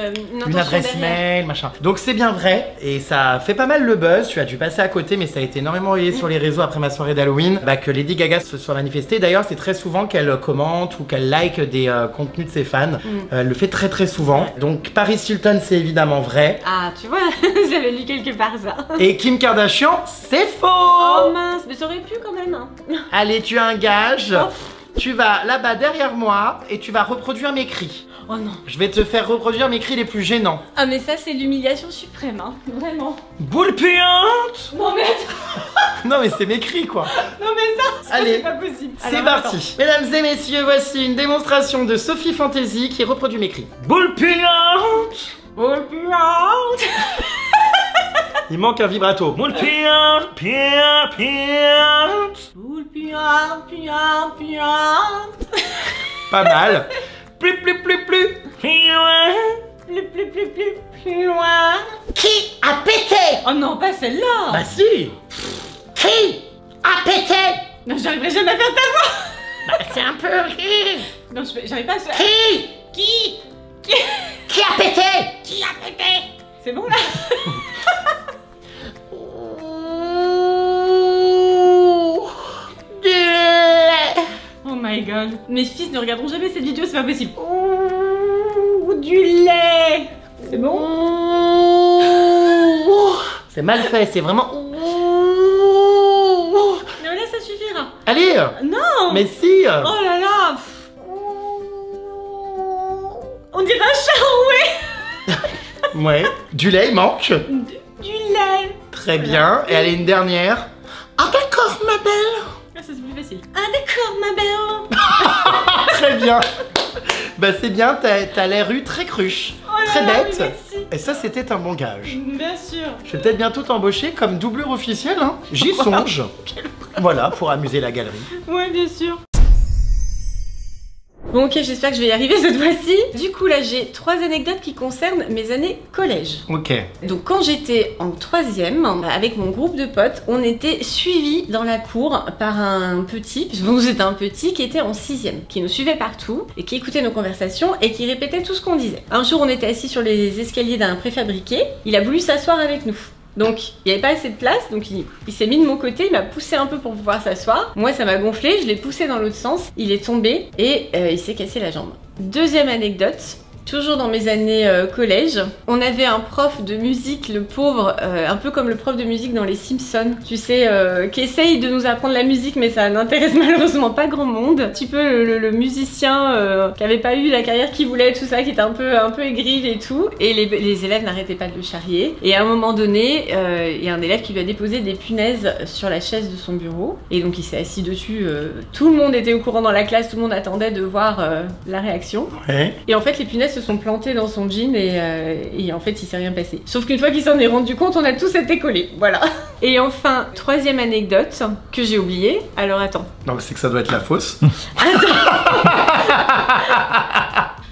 Une adresse mail, machin. Donc c'est bien vrai et ça fait pas mal le buzz. Tu as dû passer à côté, mais ça a été énormément relayé sur les réseaux après ma soirée d'Halloween. Que Lady Gaga se soit manifestée. D'ailleurs, c'est très souvent qu'elle commente ou qu'elle like des contenus de ses fans. Elle le fait très très souvent. Ouais. Donc Paris Hilton, c'est évidemment vrai. Ah, tu vois, j'avais lu quelque part ça. Et Kim Kardashian, c'est faux. Oh mince, mais ça aurait pu quand même. Hein. Allez, tu as un gage. Oh. Tu vas là-bas derrière moi et tu vas reproduire mes cris. Oh non. Je vais te faire reproduire mes cris les plus gênants. Ah mais ça c'est l'humiliation suprême, hein. Vraiment. Boule puante. Non mais attends. Non mais c'est mes cris quoi. Non mais ça Allez, c'est pas possible. c'est Alors, parti. Mesdames et messieurs, voici une démonstration de Sophie Fantasy qui reproduit mes cris. Boule puante. Boule puante. Il manque un vibrato. Boule puante, puante, puante. Boule puante, puante, puante. Pas mal. Plus. Plus loin. Plus loin. Qui a pété? Oh non, pas celle-là. Bah si. Qui a pété? Non, j'arriverai jamais à faire ta voix. Bah c'est un peu... Non, j'arrive pas à faire... Qui a pété? Qui a pété? C'est bon là. Oh my god. Mes fils ne regarderont jamais cette vidéo, c'est pas possible. Ouh, du lait. C'est bon? C'est mal fait, c'est vraiment... Non, là ça suffira. Allez. Non. Mais si. Oh là là. On dirait un chat enroué. Ouais. Du lait, il manque. Du lait. Très bien. Et allez, une dernière. Ah d'accord, ma belle. Ah, ça c'est plus facile. Ah d'accord, ma belle. Très bien. Bah c'est bien, t'as l'air eu très cruche. Oh là très là, bête. oui, merci. Et ça, c'était un bon gage. Bien sûr. Je vais peut-être bientôt t'embaucher comme doubleur officiel, hein. J'y songe. Voilà, pour amuser la galerie. Ouais, bien sûr. Bon ok, j'espère que je vais y arriver cette fois-ci. Du coup là j'ai 3 anecdotes qui concernent mes années collège. Ok. Donc quand j'étais en 3e, avec mon groupe de potes, on était suivis dans la cour par un petit, puisque nous c'était un petit qui était en 6e, qui nous suivait partout et qui écoutait nos conversations et qui répétait tout ce qu'on disait. Un jour on était assis sur les escaliers d'un préfabriqué, il a voulu s'asseoir avec nous. Donc il n'y avait pas assez de place, donc il s'est mis de mon côté, il m'a poussé un peu pour pouvoir s'asseoir. Moi ça m'a gonflé, je l'ai poussé dans l'autre sens, il est tombé et il s'est cassé la jambe. Deuxième anecdote, toujours dans mes années collège, on avait un prof de musique, le pauvre, un peu comme le prof de musique dans les Simpsons, tu sais, qui essaye de nous apprendre la musique mais ça n'intéresse malheureusement pas grand monde. Un petit peu le musicien qui avait pas eu la carrière qu'il voulait, tout ça, qui était un peu aigri et tout, et les élèves n'arrêtaient pas de le charrier. Et à un moment donné, il y a un élève qui lui a déposé des punaises sur la chaise de son bureau, et donc il s'est assis dessus, tout le monde était au courant dans la classe, tout le monde attendait de voir la réaction. Ouais. Et en fait les punaises se sont plantées dans son jean et en fait il s'est rien passé. Sauf qu'une fois qu'il s'en est rendu compte, on a tous été collés, voilà. Et enfin, troisième anecdote que j'ai oubliée. Alors attends. Donc c'est que ça doit être la fausse.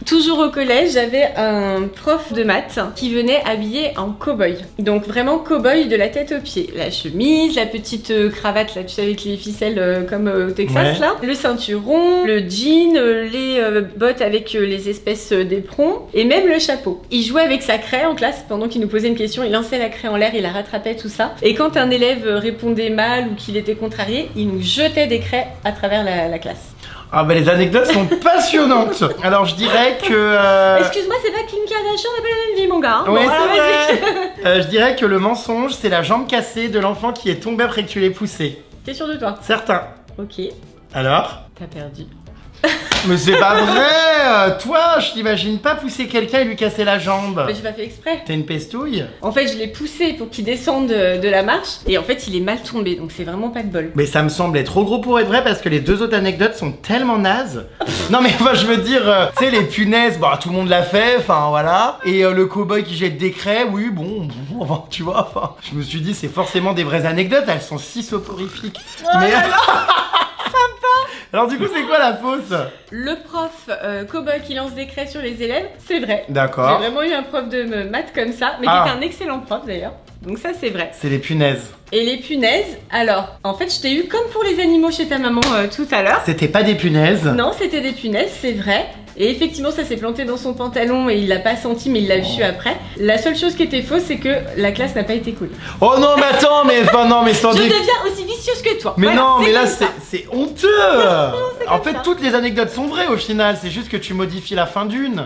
Toujours au collège, j'avais un prof de maths qui venait habillé en cow-boy. Donc vraiment cow-boy de la tête aux pieds. La chemise, la petite cravate là, tu sais, avec les ficelles comme au Texas, ouais, là. Le ceinturon, le jean, les bottes avec les espèces d'éperons et même le chapeau. Il jouait avec sa craie en classe pendant qu'il nous posait une question. Il lançait la craie en l'air, il la rattrapait, tout ça. Et quand un élève répondait mal ou qu'il était contrarié, il nous jetait des craies à travers la classe. Ah bah les anecdotes sont passionnantes. Alors je dirais que... Excuse-moi, c'est pas Kim Kardashian, on n'a pas la même vie mon gars. Ouais, bon, c'est vrai. Je dirais que le mensonge, c'est la jambe cassée de l'enfant qui est tombé après que tu l'aies poussé. T'es sûr de toi? Certain. Ok. Alors? T'as perdu. Mais c'est pas vrai. Toi, je t'imagine pas pousser quelqu'un et lui casser la jambe. Mais j'ai pas fait exprès. T'es une pestouille. En fait, je l'ai poussé pour qu'il descende de la marche et en fait, il est mal tombé, donc c'est vraiment pas de bol. Mais ça me semblait trop gros pour être vrai parce que les deux autres anecdotes sont tellement nazes. Non mais moi je veux dire, tu sais les punaises, bah tout le monde l'a fait, enfin voilà. Et le cow-boy qui jette des craies, oui bon, enfin, tu vois, enfin. Je me suis dit c'est forcément des vraies anecdotes, elles sont si soporifiques. Oh mais... là là. Sympa. Alors du coup, c'est quoi la fausse? Le prof cow-boy qui lance des craies sur les élèves, c'est vrai. D'accord. J'ai vraiment eu un prof de maths comme ça, mais qui était un excellent prof d'ailleurs. Donc ça, c'est vrai. C'est les punaises. Et les punaises, alors, en fait, je t'ai eu comme pour les animaux chez ta maman tout à l'heure. C'était pas des punaises? Non, c'était des punaises, c'est vrai. Et effectivement, ça s'est planté dans son pantalon et il l'a pas senti, mais il l'a su après. La seule chose qui était fausse, c'est que la classe n'a pas été cool. Oh non, mais attends, mais enfin non, mais sans Je deviens aussi vicieuse que toi. Mais voilà, non, mais là, comme ça. c'est honteux. En fait, toutes les anecdotes sont vraies au final. C'est juste que tu modifies la fin d'une.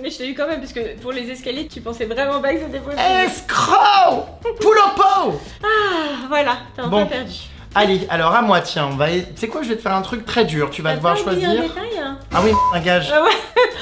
Mais je t'ai eu quand même, parce que pour les escaliers, tu pensais vraiment pas que c'était possible. Escroc! Poulopo! Ah, voilà, t'as un Bon. peu perdu. Allez, alors à moi, tiens, on va. Tu sais quoi, je vais te faire un truc très dur. Tu vas devoir T'as pas oublié choisir. un détail, hein. Ah oui, un gage. Ah ouais.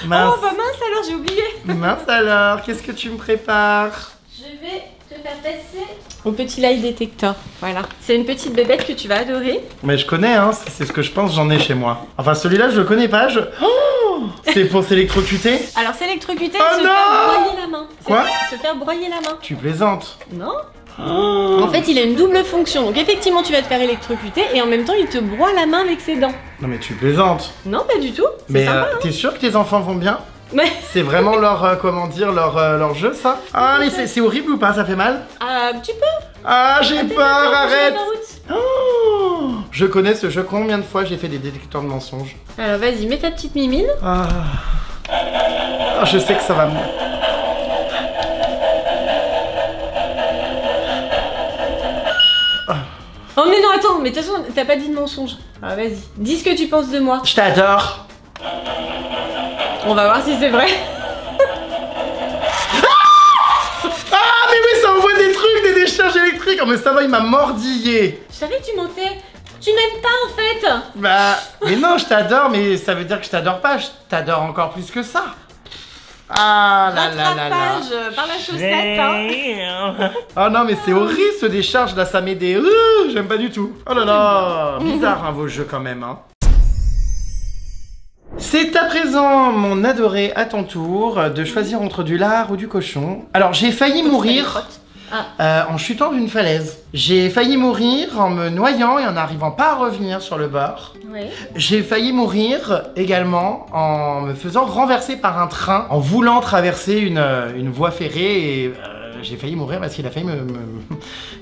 Mince. Oh bah mince alors, j'ai oublié. Mince alors, qu'est-ce que tu me prépares? Je vais te faire passer au petit lie detector. Voilà. C'est une petite bébête que tu vas adorer. Mais je connais, hein, c'est ce que je pense, j'en ai chez moi. Enfin, celui-là, je le connais pas, Oh, c'est pour s'électrocuter? Alors s'électrocuter, Oh se non. faire broyer la main. Quoi? Se faire broyer la main. Tu plaisantes. Non. En fait, il a une double fonction. Donc effectivement, tu vas te faire électrocuter et en même temps, il te broie la main avec ses dents. Non mais tu plaisantes. Non, pas du tout. C'est Mais sympa. t'es sûr que tes enfants vont bien? Mais C'est vraiment leur, comment dire, leur jeu, ça? Ah, mais c'est horrible ou pas? Ça fait mal? un petit peu. Ah, j'ai peur, arrête! Route. Oh, je connais ce jeu. Combien de fois j'ai fait des détecteurs de mensonges? Alors vas-y, mets ta petite mimine. Ah. Ah, je sais que ça va me... Oh mais non, attends, mais de toute façon, t'as pas dit de mensonge. Ah vas-y, dis ce que tu penses de moi. Je t'adore. On va voir si c'est vrai. Ah, mais oui, ça envoie des trucs, des décharges électriques. Oh, mais ça va, il m'a mordillé. Je savais que tu mentais. Tu m'aimes pas en fait. Bah, mais non, je t'adore, mais ça veut dire que je t'adore pas. Je t'adore encore plus que ça. Ah là là là là. Rattrapage par la chaussette. Hein. Oh non, mais c'est horrible ce décharge là, ça met des... j'aime pas du tout. Oh là là, bizarre hein, vos jeux quand même. Hein. C'est à présent, mon adoré, à ton tour de choisir entre du lard ou du cochon. Alors, j'ai failli mourir en chutant d'une falaise. J'ai failli mourir en me noyant et en n'arrivant pas à revenir sur le bord. Oui. J'ai failli mourir également en me faisant renverser par un train, en voulant traverser une voie ferrée et... j'ai failli mourir parce qu'il a failli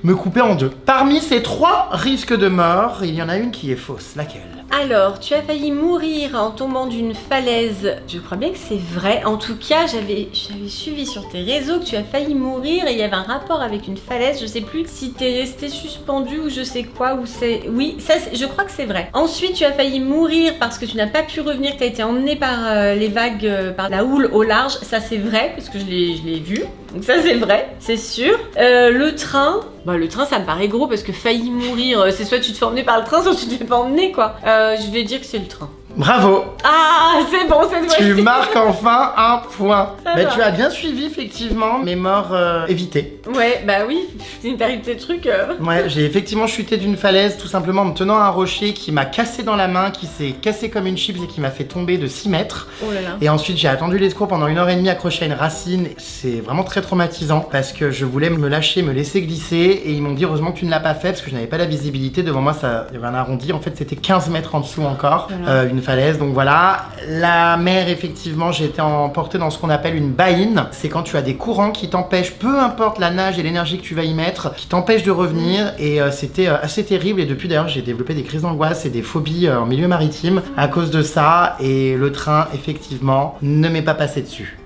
me couper en deux. Parmi ces 3 risques de mort, il y en a une qui est fausse. Laquelle? Alors, tu as failli mourir en tombant d'une falaise. Je crois bien que c'est vrai. En tout cas, j'avais suivi sur tes réseaux que tu as failli mourir et il y avait un rapport avec une falaise. Je sais plus si t'es resté suspendu ou je sais quoi. Ou c'est... Oui, ça, je crois que c'est vrai. Ensuite, tu as failli mourir parce que tu n'as pas pu revenir, que tu as été emmené par les vagues, par la houle au large. Ça, c'est vrai parce que je l'ai vu. Donc ça, c'est vrai, c'est sûr. Le train... Bah, le train, ça me paraît gros parce que failli mourir, c'est soit tu te fais emmener par le train, soit tu te fais pas emmener, quoi. Je vais dire que c'est le train. Bravo! Ah, c'est bon, cette fois-ci. Tu marques enfin un point. Ça Mais va. tu as bien suivi effectivement mes morts évitées. Ouais, bah oui, c'est t'arrive tes trucs. Ouais, j'ai effectivement chuté d'une falaise tout simplement en me tenant à un rocher qui m'a cassé dans la main, qui s'est cassé comme une chips et qui m'a fait tomber de 6 mètres. Oh là là. Et ensuite j'ai attendu les secours pendant 1h30 accroché à une racine. C'est vraiment très traumatisant parce que je voulais me lâcher, me laisser glisser et ils m'ont dit heureusement que tu ne l'as pas fait parce que je n'avais pas la visibilité. Devant moi ça, il y avait un arrondi, en fait c'était 15 mètres en dessous encore, Voilà. une falaise. Donc voilà, la mer effectivement j'ai été emporté dans ce qu'on appelle une baïne. C'est quand tu as des courants qui t'empêchent, peu importe la nage et l'énergie que tu vas y mettre, qui t'empêchent de revenir et c'était assez terrible et depuis d'ailleurs j'ai développé des crises d'angoisse et des phobies en milieu maritime à cause de ça et le train effectivement ne m'est pas passé dessus.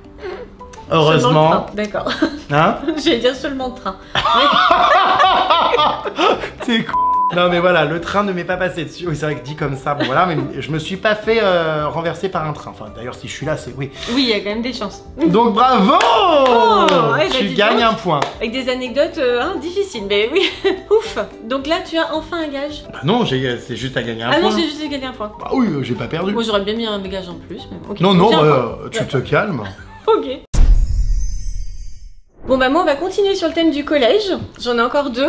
Heureusement. D'accord. Hein? J'allais dire seulement le train. T'es con. Non mais voilà, le train ne m'est pas passé dessus. Oui, c'est vrai que dit comme ça, bon voilà, mais je me suis pas fait renverser par un train. Enfin d'ailleurs si je suis là, c'est oui. Oui, il y a quand même des chances. Donc bravo, ouais, bah, tu dis gagnes donc. un point. Avec des anecdotes difficiles, mais oui. Ouf. Donc là, tu as enfin un gage. Bah non, c'est juste à gagner un Ah point. non, j'ai juste gagné un point. Bah oui, j'ai pas perdu. Moi, j'aurais bien mis un gage en plus, mais ok. Non, non, J'ai un bah, point. tu te calmes. Ok. Bon bah moi on va continuer sur le thème du collège. J'en ai encore 2,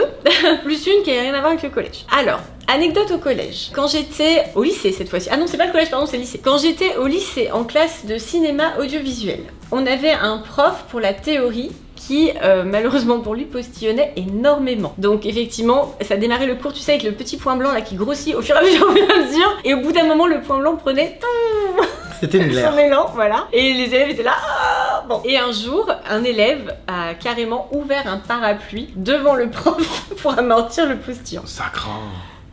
plus une qui n'a rien à voir avec le collège. Alors, anecdote au collège. Quand j'étais au lycée cette fois-ci. Ah non, c'est pas le collège, pardon, c'est le lycée. Quand j'étais au lycée en classe de cinéma audiovisuel, on avait un prof pour la théorie qui malheureusement pour lui postillonnait énormément. Donc effectivement ça démarrait le cours, tu sais, avec le petit point blanc là qui grossit au fur et à mesure, et au bout d'un moment le point blanc prenait c'était une glaire. son élan, voilà. Et les élèves étaient là. Ah bon. Et un jour, un élève a carrément ouvert un parapluie devant le prof pour amortir le postillon. Ça craint.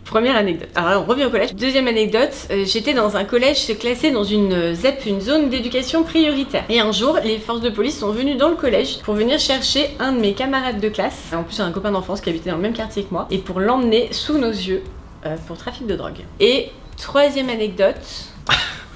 Première anecdote. Alors là, on revient au collège. Deuxième anecdote, j'étais dans un collège classé dans une ZEP, une zone d'éducation prioritaire. Et un jour, les forces de police sont venues dans le collège pour venir chercher un de mes camarades de classe, en plus un copain d'enfance qui habitait dans le même quartier que moi, et pour l'emmener sous nos yeux pour trafic de drogue. Et troisième anecdote...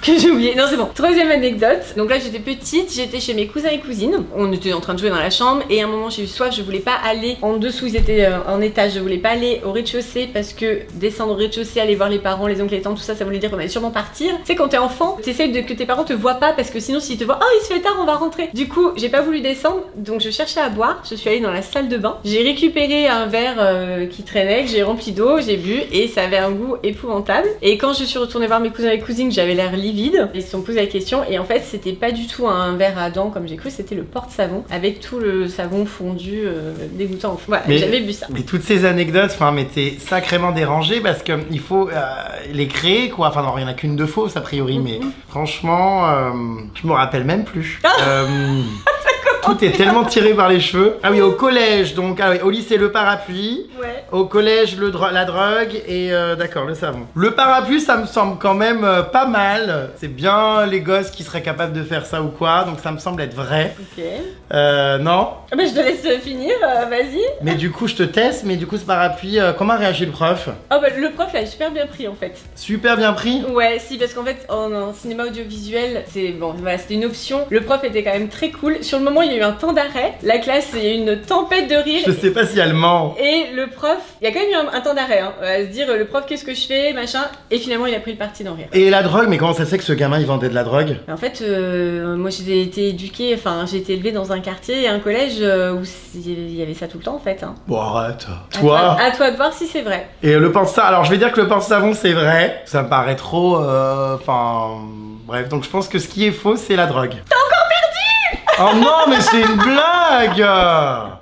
que j'ai oublié, non c'est bon. Troisième anecdote, donc là j'étais petite, j'étais chez mes cousins et cousines, on était en train de jouer dans la chambre et à un moment j'ai eu soif, je voulais pas aller en dessous, ils étaient en étage, je voulais pas aller au rez-de-chaussée parce que descendre au rez-de-chaussée, aller voir les parents, les oncles, les tantes, tout ça, ça voulait dire qu'on allait sûrement partir. Tu sais quand t'es enfant, t'essayes que tes parents te voient pas parce que sinon s'ils te voient, oh il se fait tard, on va rentrer. Du coup j'ai pas voulu descendre, donc je cherchais à boire, je suis allée dans la salle de bain, j'ai récupéré un verre qui traînait, que j'ai rempli d'eau, j'ai bu et ça avait un goût épouvantable. Et quand je suis retournée voir mes cousins et cousines, j'avais l'air livide. Ils se sont posé la question et en fait c'était pas du tout un verre à dents comme j'ai cru, c'était le porte-savon avec tout le savon fondu dégoûtant. Voilà, j'avais bu ça. Mais toutes ces anecdotes, enfin, mais t'es sacrément dérangé parce que il faut les créer quoi. Enfin non, il y en a qu'une de fausse a priori, mais franchement, je me rappelle même plus. Tout est tellement tiré par les cheveux. Ah oui, au collège, donc, ah oui, au lycée, le parapluie. Ouais. Au collège, la drogue et d'accord, le savon. Le parapluie, ça me semble quand même pas mal. C'est bien les gosses qui seraient capables de faire ça ou quoi, donc ça me semble être vrai. Ok. Non. Ah bah je te laisse finir, vas-y. Mais du coup, je te teste, mais du coup, ce parapluie, comment a réagi le prof? Ah bah le prof l'a super bien pris en fait. Super bien pris? Ouais, si, parce qu'en fait, en cinéma audiovisuel, c'est bon, voilà, c'était une option. Le prof était quand même très cool. Sur le moment, il y a eu un temps d'arrêt. La classe, il y a eu une tempête de rire. Je sais pas si elle ment. Et le prof, il y a quand même eu un temps d'arrêt, hein, à se dire, le prof, qu'est-ce que je fais, machin. Et finalement, il a pris le parti d'en rire. Et la drogue, mais comment ça se fait que ce gamin, il vendait de la drogue? En fait, moi, j'ai été éduquée, enfin, j'ai été élevée dans un quartier et un collège où il y avait ça tout le temps, en fait. Hein. Bon, arrête. Toi. À toi de voir si c'est vrai. Et le pense-savon, alors je vais dire que le pense-savon, c'est vrai. Ça me paraît trop, enfin... bref, donc je pense que ce qui est faux, c'est la drogue. T'as encore perdu! Oh non, mais c'est une blague!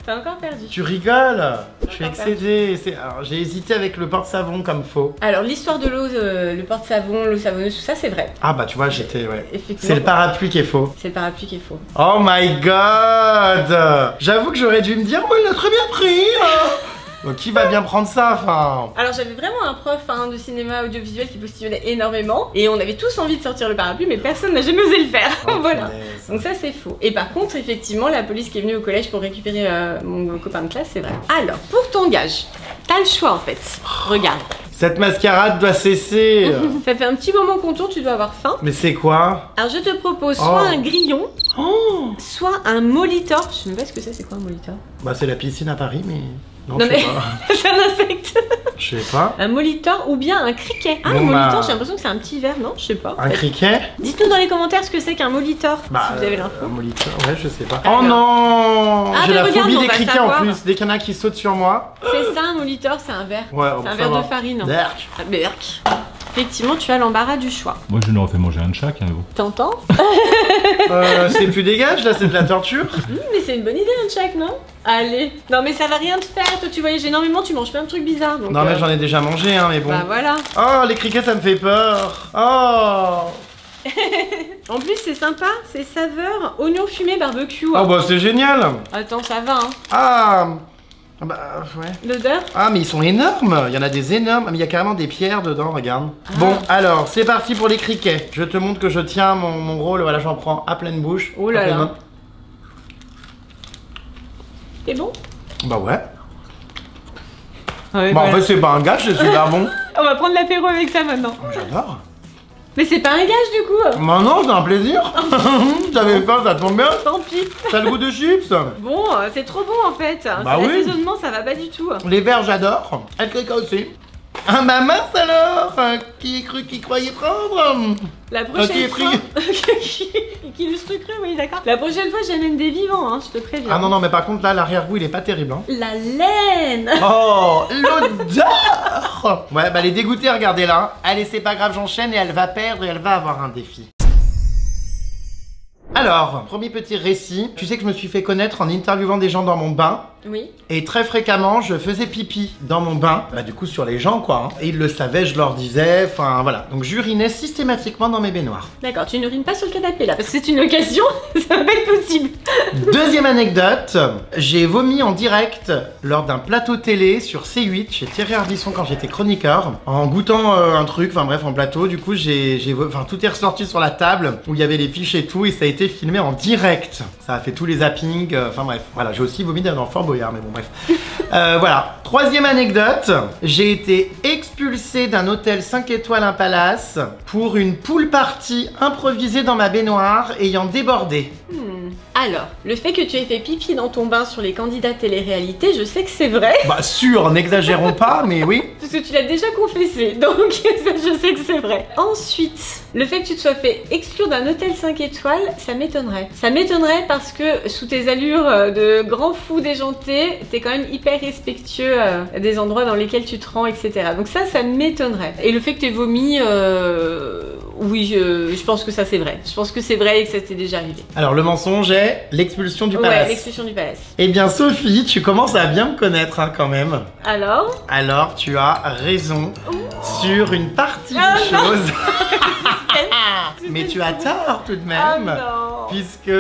T'as encore perdu. Tu rigoles? Je suis excédé. Alors, j'ai hésité avec le porte-savon comme faux. Alors, l'histoire de l'eau, le porte-savon, l'eau savonneuse, tout ça, c'est vrai. Ah bah, tu vois, j'étais, ouais. Effectivement. C'est le parapluie qui est faux. C'est le parapluie qui est faux. Oh my god! J'avoue que j'aurais dû me dire, mais il l'a très bien pris! Hein. Donc, qui va bien prendre ça, enfin? Alors j'avais vraiment un prof de cinéma audiovisuel qui postillonnait énormément et on avait tous envie de sortir le parapluie mais personne n'a jamais osé le faire. Oh, voilà. Punaise. Donc ça c'est faux. Et par contre effectivement la police qui est venue au collège pour récupérer mon copain de classe, c'est vrai. Alors pour ton gage, t'as le choix en fait. Regarde. Cette mascarade doit cesser. Ça fait un petit moment qu'on tourne, tu dois avoir faim. Mais c'est quoi? Alors je te propose soit un grillon, soit un molitor. Je sais même pas ce que c'est quoi un molitor? Bah c'est la piscine à Paris mais... Non mais c'est un insecte. Je sais pas. Un molitor ou bien un criquet. Ah, bon, un molitor, j'ai l'impression que c'est un petit verre, non? Je sais pas. Un criquet? Dites-nous dans les commentaires ce que c'est qu'un molitor, bah, si vous avez l'info. Un molitor, ouais, je sais pas. Alors. Oh non! Ah, j'ai la regarde, phobie des criquets savoir. en plus. Dès qu'il y en a qui sautent sur moi. C'est ça, un molitor, c'est un verre. Ouais, c'est un verre de farine. Berk. Ah, berk. Effectivement, tu as l'embarras du choix. Moi, je leur fais manger un de chaque, hein, vous. T'entends? C'est plus dégage, là, c'est de la torture. Mais c'est une bonne idée, un check, non? Allez. Non, mais ça va rien te faire. Toi, tu voyages énormément, tu manges plein de trucs bizarres. Donc, non, mais j'en ai déjà mangé, hein, mais bon. Bah voilà. Oh, les criquets, ça me fait peur. Oh. En plus, c'est sympa, c'est saveur oignon fumé barbecue. Oh, bah, c'est génial. Attends, ça va, hein. Ah. Bah, ouais. L'odeur? Ah, mais ils sont énormes. Il y en a des énormes. Mais il y a carrément des pierres dedans, regarde. Ah. Bon, alors, c'est parti pour les criquets. Je te montre que je tiens mon rôle. Voilà, j'en prends à pleine bouche. Oh là là. C'est bon? Bah ouais. Ouais, bah voilà. En fait, c'est pas un gage, c'est super bon. On va prendre l'apéro avec ça maintenant. J'adore. Mais c'est pas un gage du coup. Bah non, c'est un plaisir. J'avais faim, ça tombe bien. Tant pis. T'as le goût de chips. Bon, c'est trop bon en fait. Bah oui. L'assaisonnement, ça va pas du tout. Les verts, j'adore. Et le criquet aussi. Ah bah mince alors. Qui croyait prendre? La prochaine fois... qui l'eût cru, oui d'accord. La prochaine fois, j'amène des vivants, hein, je te préviens. Ah non, non, mais par contre là, l'arrière-goût, il est pas terrible. Hein. La laine. Oh, l'odeur. Ouais, bah elle est dégoûtée, regardez là. Allez, c'est pas grave, j'enchaîne et elle va perdre et elle va avoir un défi. Alors, premier petit récit. Tu sais que je me suis fait connaître en interviewant des gens dans mon bain. Oui. Et très fréquemment, je faisais pipi dans mon bain. Bah du coup sur les gens quoi. Et ils le savaient, je leur disais. Enfin voilà. Donc j'urinais systématiquement dans mes baignoires. D'accord, tu n'urines pas sur le canapé là, parce que c'est une occasion, ça va pas être possible. Deuxième anecdote, j'ai vomi en direct lors d'un plateau télé sur C8 chez Thierry Ardisson quand j'étais chroniqueur, en goûtant un truc, enfin bref en plateau, du coup tout est ressorti sur la table où il y avait les fiches et tout et ça a été filmé en direct. Ça a fait tous les zappings, enfin bref, voilà, j'ai aussi vomi dans Fort Boyard, mais bon bref. Voilà, troisième anecdote, j'ai été expulsé d'un hôtel 5 étoiles un palace pour une pool party improvisée dans ma baignoire ayant débordé. Alors, le fait que tu aies fait pipi dans ton bain sur les candidats télé-réalité, je sais que c'est vrai. Bah sûr, n'exagérons pas, mais oui. Parce que tu l'as déjà confessé, donc ça, je sais que c'est vrai. Ensuite, le fait que tu te sois fait exclure d'un hôtel 5 étoiles, ça m'étonnerait. Ça m'étonnerait parce que sous tes allures de grand fou déjanté, t'es quand même hyper respectueux des endroits dans lesquels tu te rends, etc. Donc ça m'étonnerait. Et le fait que t'aies vomi, oui, je pense que ça c'est vrai. Je pense que c'est vrai et que ça t'est déjà arrivé. Alors le mensonge est l'expulsion du palace. Ouais, l'expulsion du palace. Eh bien Sophie, tu commences à bien me connaître hein, quand même. Alors ? Alors tu as raison sur une partie des choses. Mais tu as tort tout de même. Ah non. Puisque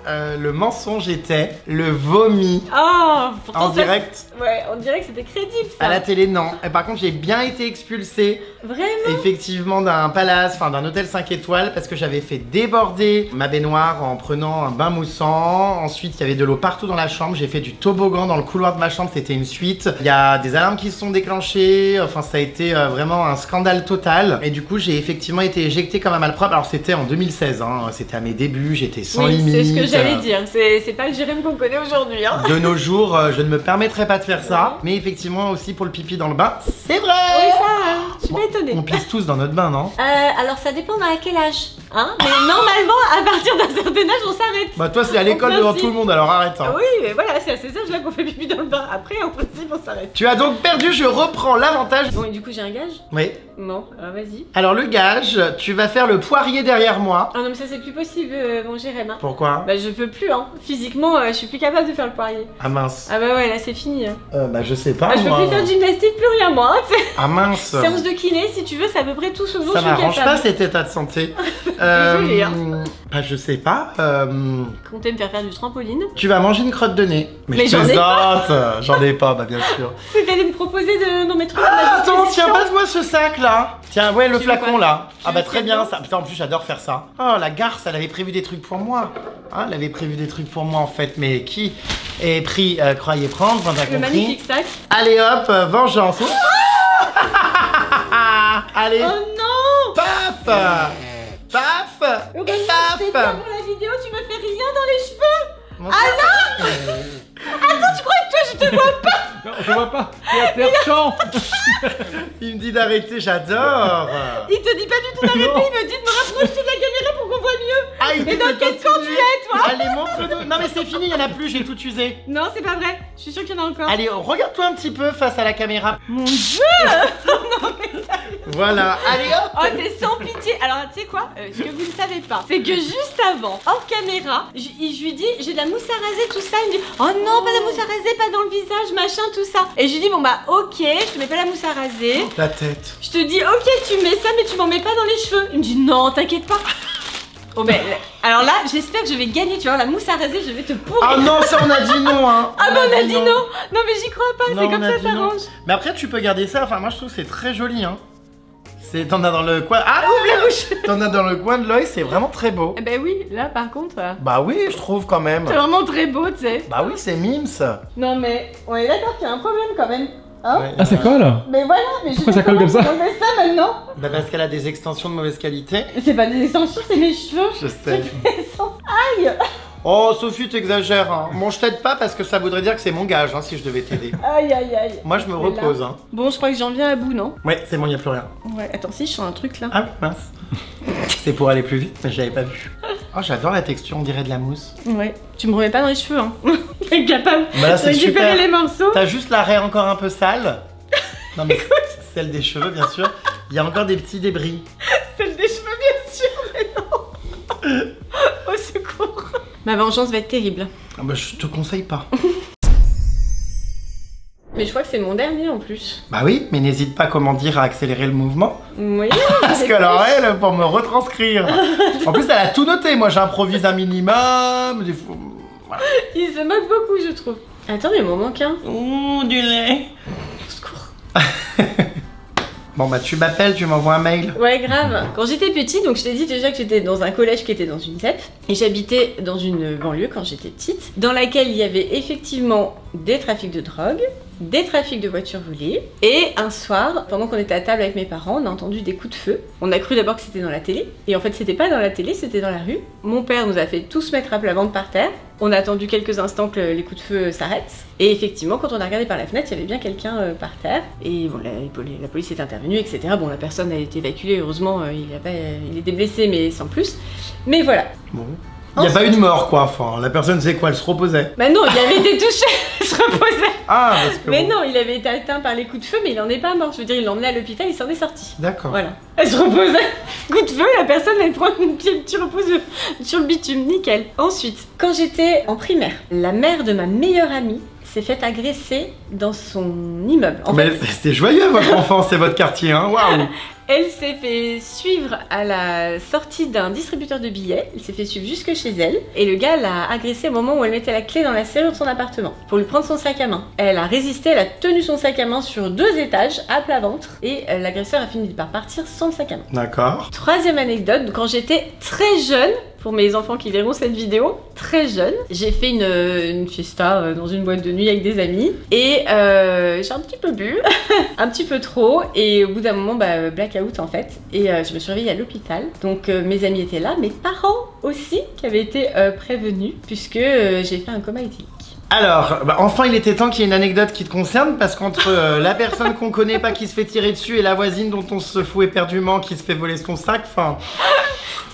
le mensonge était le vomi. Oh, pourtant en direct. Ouais, on dirait que c'était crédible ça. À la télé, non. Et par contre, j'ai bien été expulsée. Vraiment ? Effectivement, d'un palace, enfin d'un hôtel 5 étoiles, parce que j'avais fait déborder ma baignoire en prenant un bain moussant. Ensuite, il y avait de l'eau partout dans la chambre. J'ai fait du toboggan dans le couloir de ma chambre. C'était une suite. Il y a des alarmes qui se sont déclenchées. Enfin, ça a été vraiment un scandale total. Et du coup, j'ai effectivement été éjectée comme un malpropre. Alors, c'était en 2016. Hein. C'était à mes débuts. J'étais sans limite. C'est ce que j'allais dire. C'est pas le Jérém qu'on connaît aujourd'hui. Hein. De nos jours, je ne me permettrai pas de faire ça. Mais effectivement, aussi pour le pipi dans le bain, c'est vrai. Oui, ça, je suis pas étonnée. On pisse tous dans notre bain, non? Alors ça dépend à quel âge, hein. Mais normalement, à partir d'un certain âge, on s'arrête. Bah toi, c'est à l'école devant tout le monde, alors arrête. Hein. Oui, mais voilà, c'est à ces âges-là qu'on fait pipi dans le bain. Après, en principe, on s'arrête. Tu as donc perdu, je reprends l'avantage. Bon, et du coup, j'ai un gage? Oui. Bon, vas-y. Alors le gage, tu vas faire le poirier derrière moi. Ah non, mais ça, c'est plus possible, mon Jérém. Hein. Pourquoi? Bah, je peux plus, hein. Physiquement, je suis plus capable de faire le poirier. Ah mince. Ah bah ouais, là, c'est fini. Hein. Bah je sais pas, Ah, je peux plus faire de gymnastique, plus rien, moi. Hein, ah mince. Séance de kiné, si tu veux, c'est à peu près tout ce dont ça je suis m'arrange capable. pas cet état de santé. Désolée, hein. Bah je sais pas. Comptez me faire du trampoline. Tu vas manger une crotte de nez. Mais je j'en ai pas. plaisante. J'en ai pas, bah bien sûr. Vous allez me proposer d'en mettre une à Ah, ma attends, disposition. tiens, passe-moi ce sac là. Tiens, ouais, le Tu veux flacon quoi? là. Tu Ah veux bah le très bien flacon ça. Putain, en plus j'adore faire ça. Oh, la garce, elle avait prévu des trucs pour moi. Hein, elle avait prévu des trucs pour moi en fait. Mais qui est pris, croyez prendre, enfin, t'as Le compris. magnifique sac. Allez hop, vengeance. Allez, Oh non! paf. Paf. C'est Paf. pas pour la vidéo, tu me fais rien dans les cheveux! Mon Ah non! Attends, tu crois que toi je te vois pas? Non, je vois pas. Il y a champ. Il me dit d'arrêter, j'adore. Il te dit pas du tout d'arrêter, il me dit de me rapprocher de la caméra pour qu'on voit mieux! Ah, il Mais dit dans de quel camp continuer. tu es, toi? Allez, montre-nous. Non mais c'est fini, il y en a plus, j'ai tout usé. Non, c'est pas vrai, je suis sûre qu'il y en a encore. Allez, regarde-toi un petit peu face à la caméra. Mon dieu! Voilà, allez hop. Oh, t'es sans pitié! Alors, tu sais quoi? Ce que vous ne savez pas, c'est que juste avant, hors caméra, je lui dis j'ai de la mousse à raser, tout ça. Il me dit oh non, pas la mousse à raser, pas dans le visage, machin, tout ça. Et je lui dis bon bah ok, je te mets pas la mousse à raser. La tête. Je te dis ok, tu mets ça, mais tu m'en mets pas dans les cheveux. Il me dit non, t'inquiète pas. Oh, mais alors là, j'espère que je vais gagner, tu vois, la mousse à raser, je vais te pourrir. Ah non, ça on a dit non, hein. Ah bah on a dit non. Non, mais j'y crois pas, Non, c'est comme on a ça, dit non. t'arranges. Mais après, tu peux garder ça. Enfin, moi je trouve que c'est très joli, hein. T'en as dans le coin. Ah, Ouvre la bouche. t'en as dans le coin de l'œil, c'est vraiment très beau. Eh ben oui, là par contre, Bah oui, je trouve quand même. c'est vraiment très beau, tu sais. Bah oui, c'est mimes. Non mais on est d'accord qu'il y a un problème quand même. Hein? Ouais. Ah, ça colle. Mais voilà, mais je Pourquoi sais ça colle comment comme ça on fait ça maintenant. Bah parce qu'elle a des extensions de mauvaise qualité. C'est pas des extensions, c'est mes cheveux. Je sais. Aïe. Oh, Sophie, t'exagères, hein. Bon, je t'aide pas parce que ça voudrait dire que c'est mon gage, hein, si je devais t'aider. Aïe aïe aïe. Moi, je me repose, hein. Bon, je crois que j'en viens à bout, non? Ouais, c'est bon, y a plus rien. Ouais, attends, si je sens un truc là. Ah oui, mince. C'est pour aller plus vite, mais j'avais pas vu. Oh, j'adore la texture, on dirait de la mousse. Ouais, tu me remets pas dans les cheveux, hein. T'es capable Bah là, de c'est récupérer super. les morceaux. T'as juste l'arrêt encore un peu sale. Non mais celle des cheveux, bien sûr. Il y a encore des petits débris. Celle des cheveux, bien sûr, mais non. Au secours. jour. Ma vengeance va être terrible. Ah bah je te conseille pas. Mais je crois que c'est mon dernier en plus. Bah oui, mais n'hésite pas, comment dire, à accélérer le mouvement. Oui. Parce que alors elle, pour me retranscrire. En plus, elle a tout noté. Moi, j'improvise un minimum. Voilà. Il se moque beaucoup, je trouve. Attends, mais il m'en manque un. Ouh, du lait. Au secours. Bon bah tu m'appelles, tu m'envoies un mail. Ouais, grave. Quand j'étais petite, donc je t'ai dit déjà que j'étais dans un collège qui était dans une ZEP. Et j'habitais dans une banlieue quand j'étais petite, dans laquelle il y avait effectivement des trafics de drogue, des trafics de voitures volées. Et un soir, pendant qu'on était à table avec mes parents, on a entendu des coups de feu. On a cru d'abord que c'était dans la télé. Et en fait, c'était pas dans la télé, c'était dans la rue. Mon père nous a fait tous mettre à plat ventre par terre. On a attendu quelques instants que les coups de feu s'arrêtent. Et effectivement, quand on a regardé par la fenêtre, il y avait bien quelqu'un par terre. Et bon, la police est intervenue, etc. Bon, la personne a été évacuée, heureusement, il était blessé, mais sans plus. Mais voilà. Bon. Il n'y a pas eu de mort, quoi. Enfin, la personne, c'est quoi? Elle se reposait. Bah non, il avait été touché, il se reposait. Ah, parce que. Mais bon. non, il avait été atteint par les coups de feu, mais il n'en est pas mort. Je veux dire, il l'a emmené à l'hôpital, il s'en est sorti. D'accord. Voilà. Elle se reposait. Coup de feu, la personne, elle prend un petit repos sur le bitume, nickel. Ensuite, quand j'étais en primaire, la mère de ma meilleure amie s'est fait agresser dans son immeuble. En Mais fait, c'est joyeux, votre enfance et votre quartier, hein. Waouh. elle s'est fait suivre à la sortie d'un distributeur de billets. Elle s'est fait suivre jusque chez elle. Et le gars l'a agressée au moment où elle mettait la clé dans la serrure de son appartement pour lui prendre son sac à main. Elle a résisté, elle a tenu son sac à main sur 2 étages à plat ventre. Et l'agresseur a fini par partir sans le sac à main. D'accord. Troisième anecdote, quand j'étais très jeune, pour mes enfants qui verront cette vidéo, très jeune, j'ai fait une fiesta dans une boîte de nuit avec des amis. Et j'ai un petit peu bu, un petit peu trop. Et au bout d'un moment, blackout en fait. Et je me suis réveillée à l'hôpital. Donc mes amis étaient là, mes parents aussi qui avaient été prévenus, puisque j'ai fait un coma éthylique. Alors, enfin il était temps qu'il y ait une anecdote qui te concerne, parce qu'entre la personne qu'on connaît pas qui se fait tirer dessus et la voisine dont on se fout éperdument qui se fait voler son sac, enfin...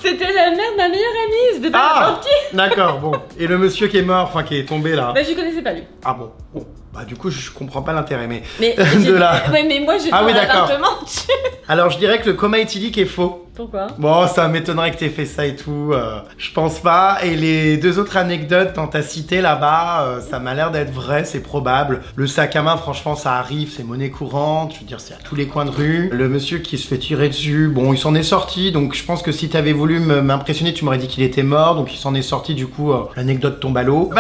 C'était la mère de ma meilleure amie, c'était pas n'importe qui. D'accord, bon. Et le monsieur qui est mort, enfin qui est tombé là. Bah je connaissais pas lui. Ah bon, bon. Bah du coup je comprends pas l'intérêt, mais... de là. Ouais, mais moi j'ai Ah oui, un d'accord. appartement dessus. Alors je dirais que le coma éthylique est faux. Pourquoi? Bon, ça m'étonnerait que t'aies fait ça et tout, je pense pas. Et les 2 autres anecdotes dans ta cité là-bas, ça m'a l'air d'être vrai, c'est probable. Le sac à main, franchement, ça arrive, c'est monnaie courante, je veux dire, c'est à tous les coins de rue. Le monsieur qui se fait tirer dessus, bon, il s'en est sorti, donc je pense que si t'avais voulu m'impressionner, tu m'aurais dit qu'il était mort, donc il s'en est sorti, du coup, l'anecdote tombe à l'eau.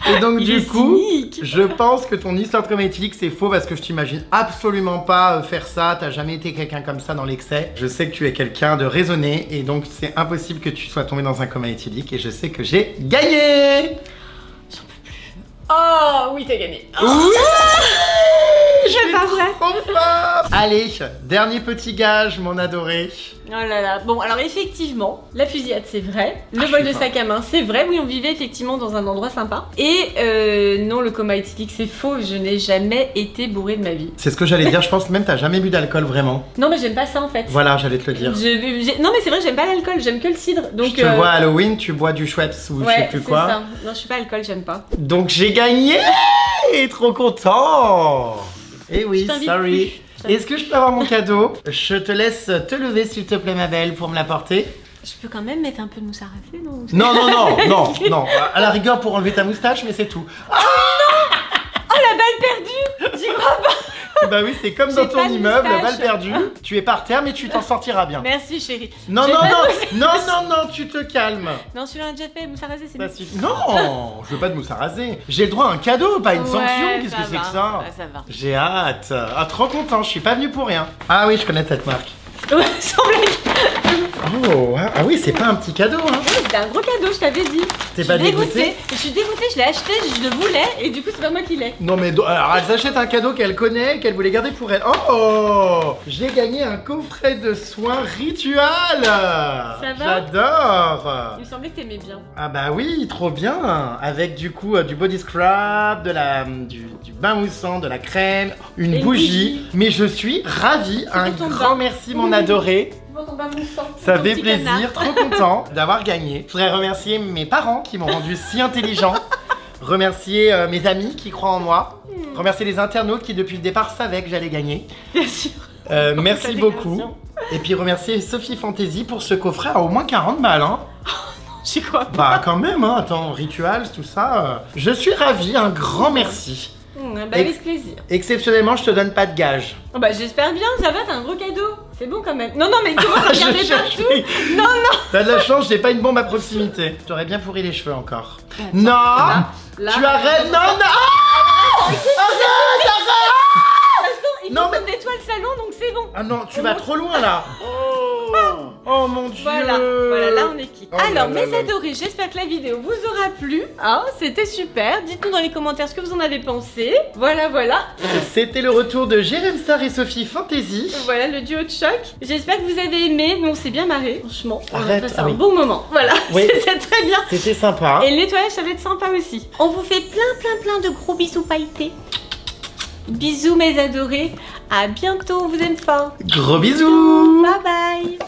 Et donc Il du est coup, cynique. je pense que ton histoire de coma éthylique, c'est faux, parce que je t'imagine absolument pas faire ça, t'as jamais été quelqu'un comme ça dans l'excès. Je sais que tu es quelqu'un de raisonné, et donc c'est impossible que tu sois tombé dans un coma éthylique, et je sais que j'ai gagné. Oh oui, t'as gagné. Oui. C'est pas vrai. Trop fort. Allez, dernier petit gage, mon adoré. Oh là là. Bon, alors effectivement, la fusillade c'est vrai. Le Ah, vol je de suis sac à main c'est vrai. Oui, on vivait effectivement dans un endroit sympa. Et non, le coma éthylique c'est faux. Je n'ai jamais été bourrée de ma vie. C'est ce que j'allais dire, je pense même t'as jamais bu d'alcool vraiment. Non, mais j'aime pas ça en fait. Voilà, j'allais te le dire. Non, mais c'est vrai, j'aime pas l'alcool. J'aime que le cidre. Donc, Je te vois à Halloween, tu bois du Schweppes ou je sais ouais, plus c'est quoi. ça. Non, je suis pas alcool, j'aime pas. Donc j'ai gagné. Trop content. Eh oui, Je t'invite sorry. plus. Est-ce que je peux avoir mon cadeau? Je te laisse te lever s'il te plaît ma belle pour me l'apporter. Je peux quand même mettre un peu de mousse à raser, non? Non. À la rigueur pour enlever ta moustache, mais c'est tout. Oh, la balle perdue. J'y crois pas. Bah oui, c'est comme J'ai dans pas ton de immeuble, moustache. balle perdue. Tu es par terre, mais tu t'en sortiras bien. Merci chérie. Non, J'ai non, pas de non, moustache. non, tu te calmes. Non, celui-là a déjà fait, mousse à raser, c'est Ça bon. suffit. Non, je veux pas de mousse à raser. J'ai le droit à un cadeau, pas une Ouais, sanction. Qu'est-ce ça que c'est va. que ça? Ouais, ça va. J'ai hâte. Ah, trop content, je suis pas venu pour rien. Ah oui, je connais cette marque. Ouais, sans blague. Oh, ah oui, c'est pas un petit cadeau, hein. Ouais, c'était un gros cadeau, je t'avais dit. T'es Je pas suis dégoûtée. dégoûtée? Je suis dégoûtée, je l'ai acheté, je le voulais, et du coup, c'est pas moi qui l'ai. Non mais alors elle s'achète un cadeau qu'elle connaît, qu'elle voulait garder pour elle. Oh, j'ai gagné un coffret de soins Ritual. va? J'adore. Il me semblait que t'aimais bien. Ah bah oui, trop bien. Avec du coup du body scrub, du bain moussant, de la crème, une Et une bougie. bougie. Mais je suis ravie. Un ton grand bain. merci mon adoré. Tu vois ton bain moussant. Ça ton fait petit plaisir, canard. trop content d'avoir gagné. Je voudrais remercier mes parents qui m'ont rendu si intelligent. Remercier mes amis qui croient en moi. Remercier les internautes qui depuis le départ savaient que j'allais gagner. Bien sûr. Merci beaucoup. Et puis remercier Sophie Fantasy pour ce coffret à au moins 40 balles. Hein. J'y crois pas. Bah quand même, hein, attends, rituals, tout ça. Je suis ravie, un grand merci. Bah avec plaisir. Exceptionnellement, je te donne pas de gage. Oh bah j'espère bien, ça va, t'as un gros cadeau. C'est bon quand même. Non, non, mais tu vois, regardez partout. Non, non. T'as de la chance, j'ai pas une bombe à proximité. T'aurais bien pourri les cheveux encore. Attends, Non là, tu arrêtes. Non, non. Arrête, Il Non, faut qu'on nettoie le salon, donc c'est bon. Ah non, tu vas trop loin là. Oh mon dieu. Voilà, voilà, là on est quitte. Oh Alors, là là mes là. adorés, j'espère que la vidéo vous aura plu. Hein, c'était super. Dites-nous dans les commentaires ce que vous en avez pensé. Voilà, voilà. C'était le retour de Jérém Star et Sophie Fantasy. Voilà le duo de choc. J'espère que vous avez aimé. Nous, on s'est bien marré, franchement. On a Arrête, passé ah un oui. bon moment. Voilà, Oui. c'est très bien. C'était sympa. Et le nettoyage, ça va être sympa aussi. On vous fait plein de gros bisous pailletés. Bisous mes adorés. À bientôt, on vous aime fort. Gros bisous. Bye bye.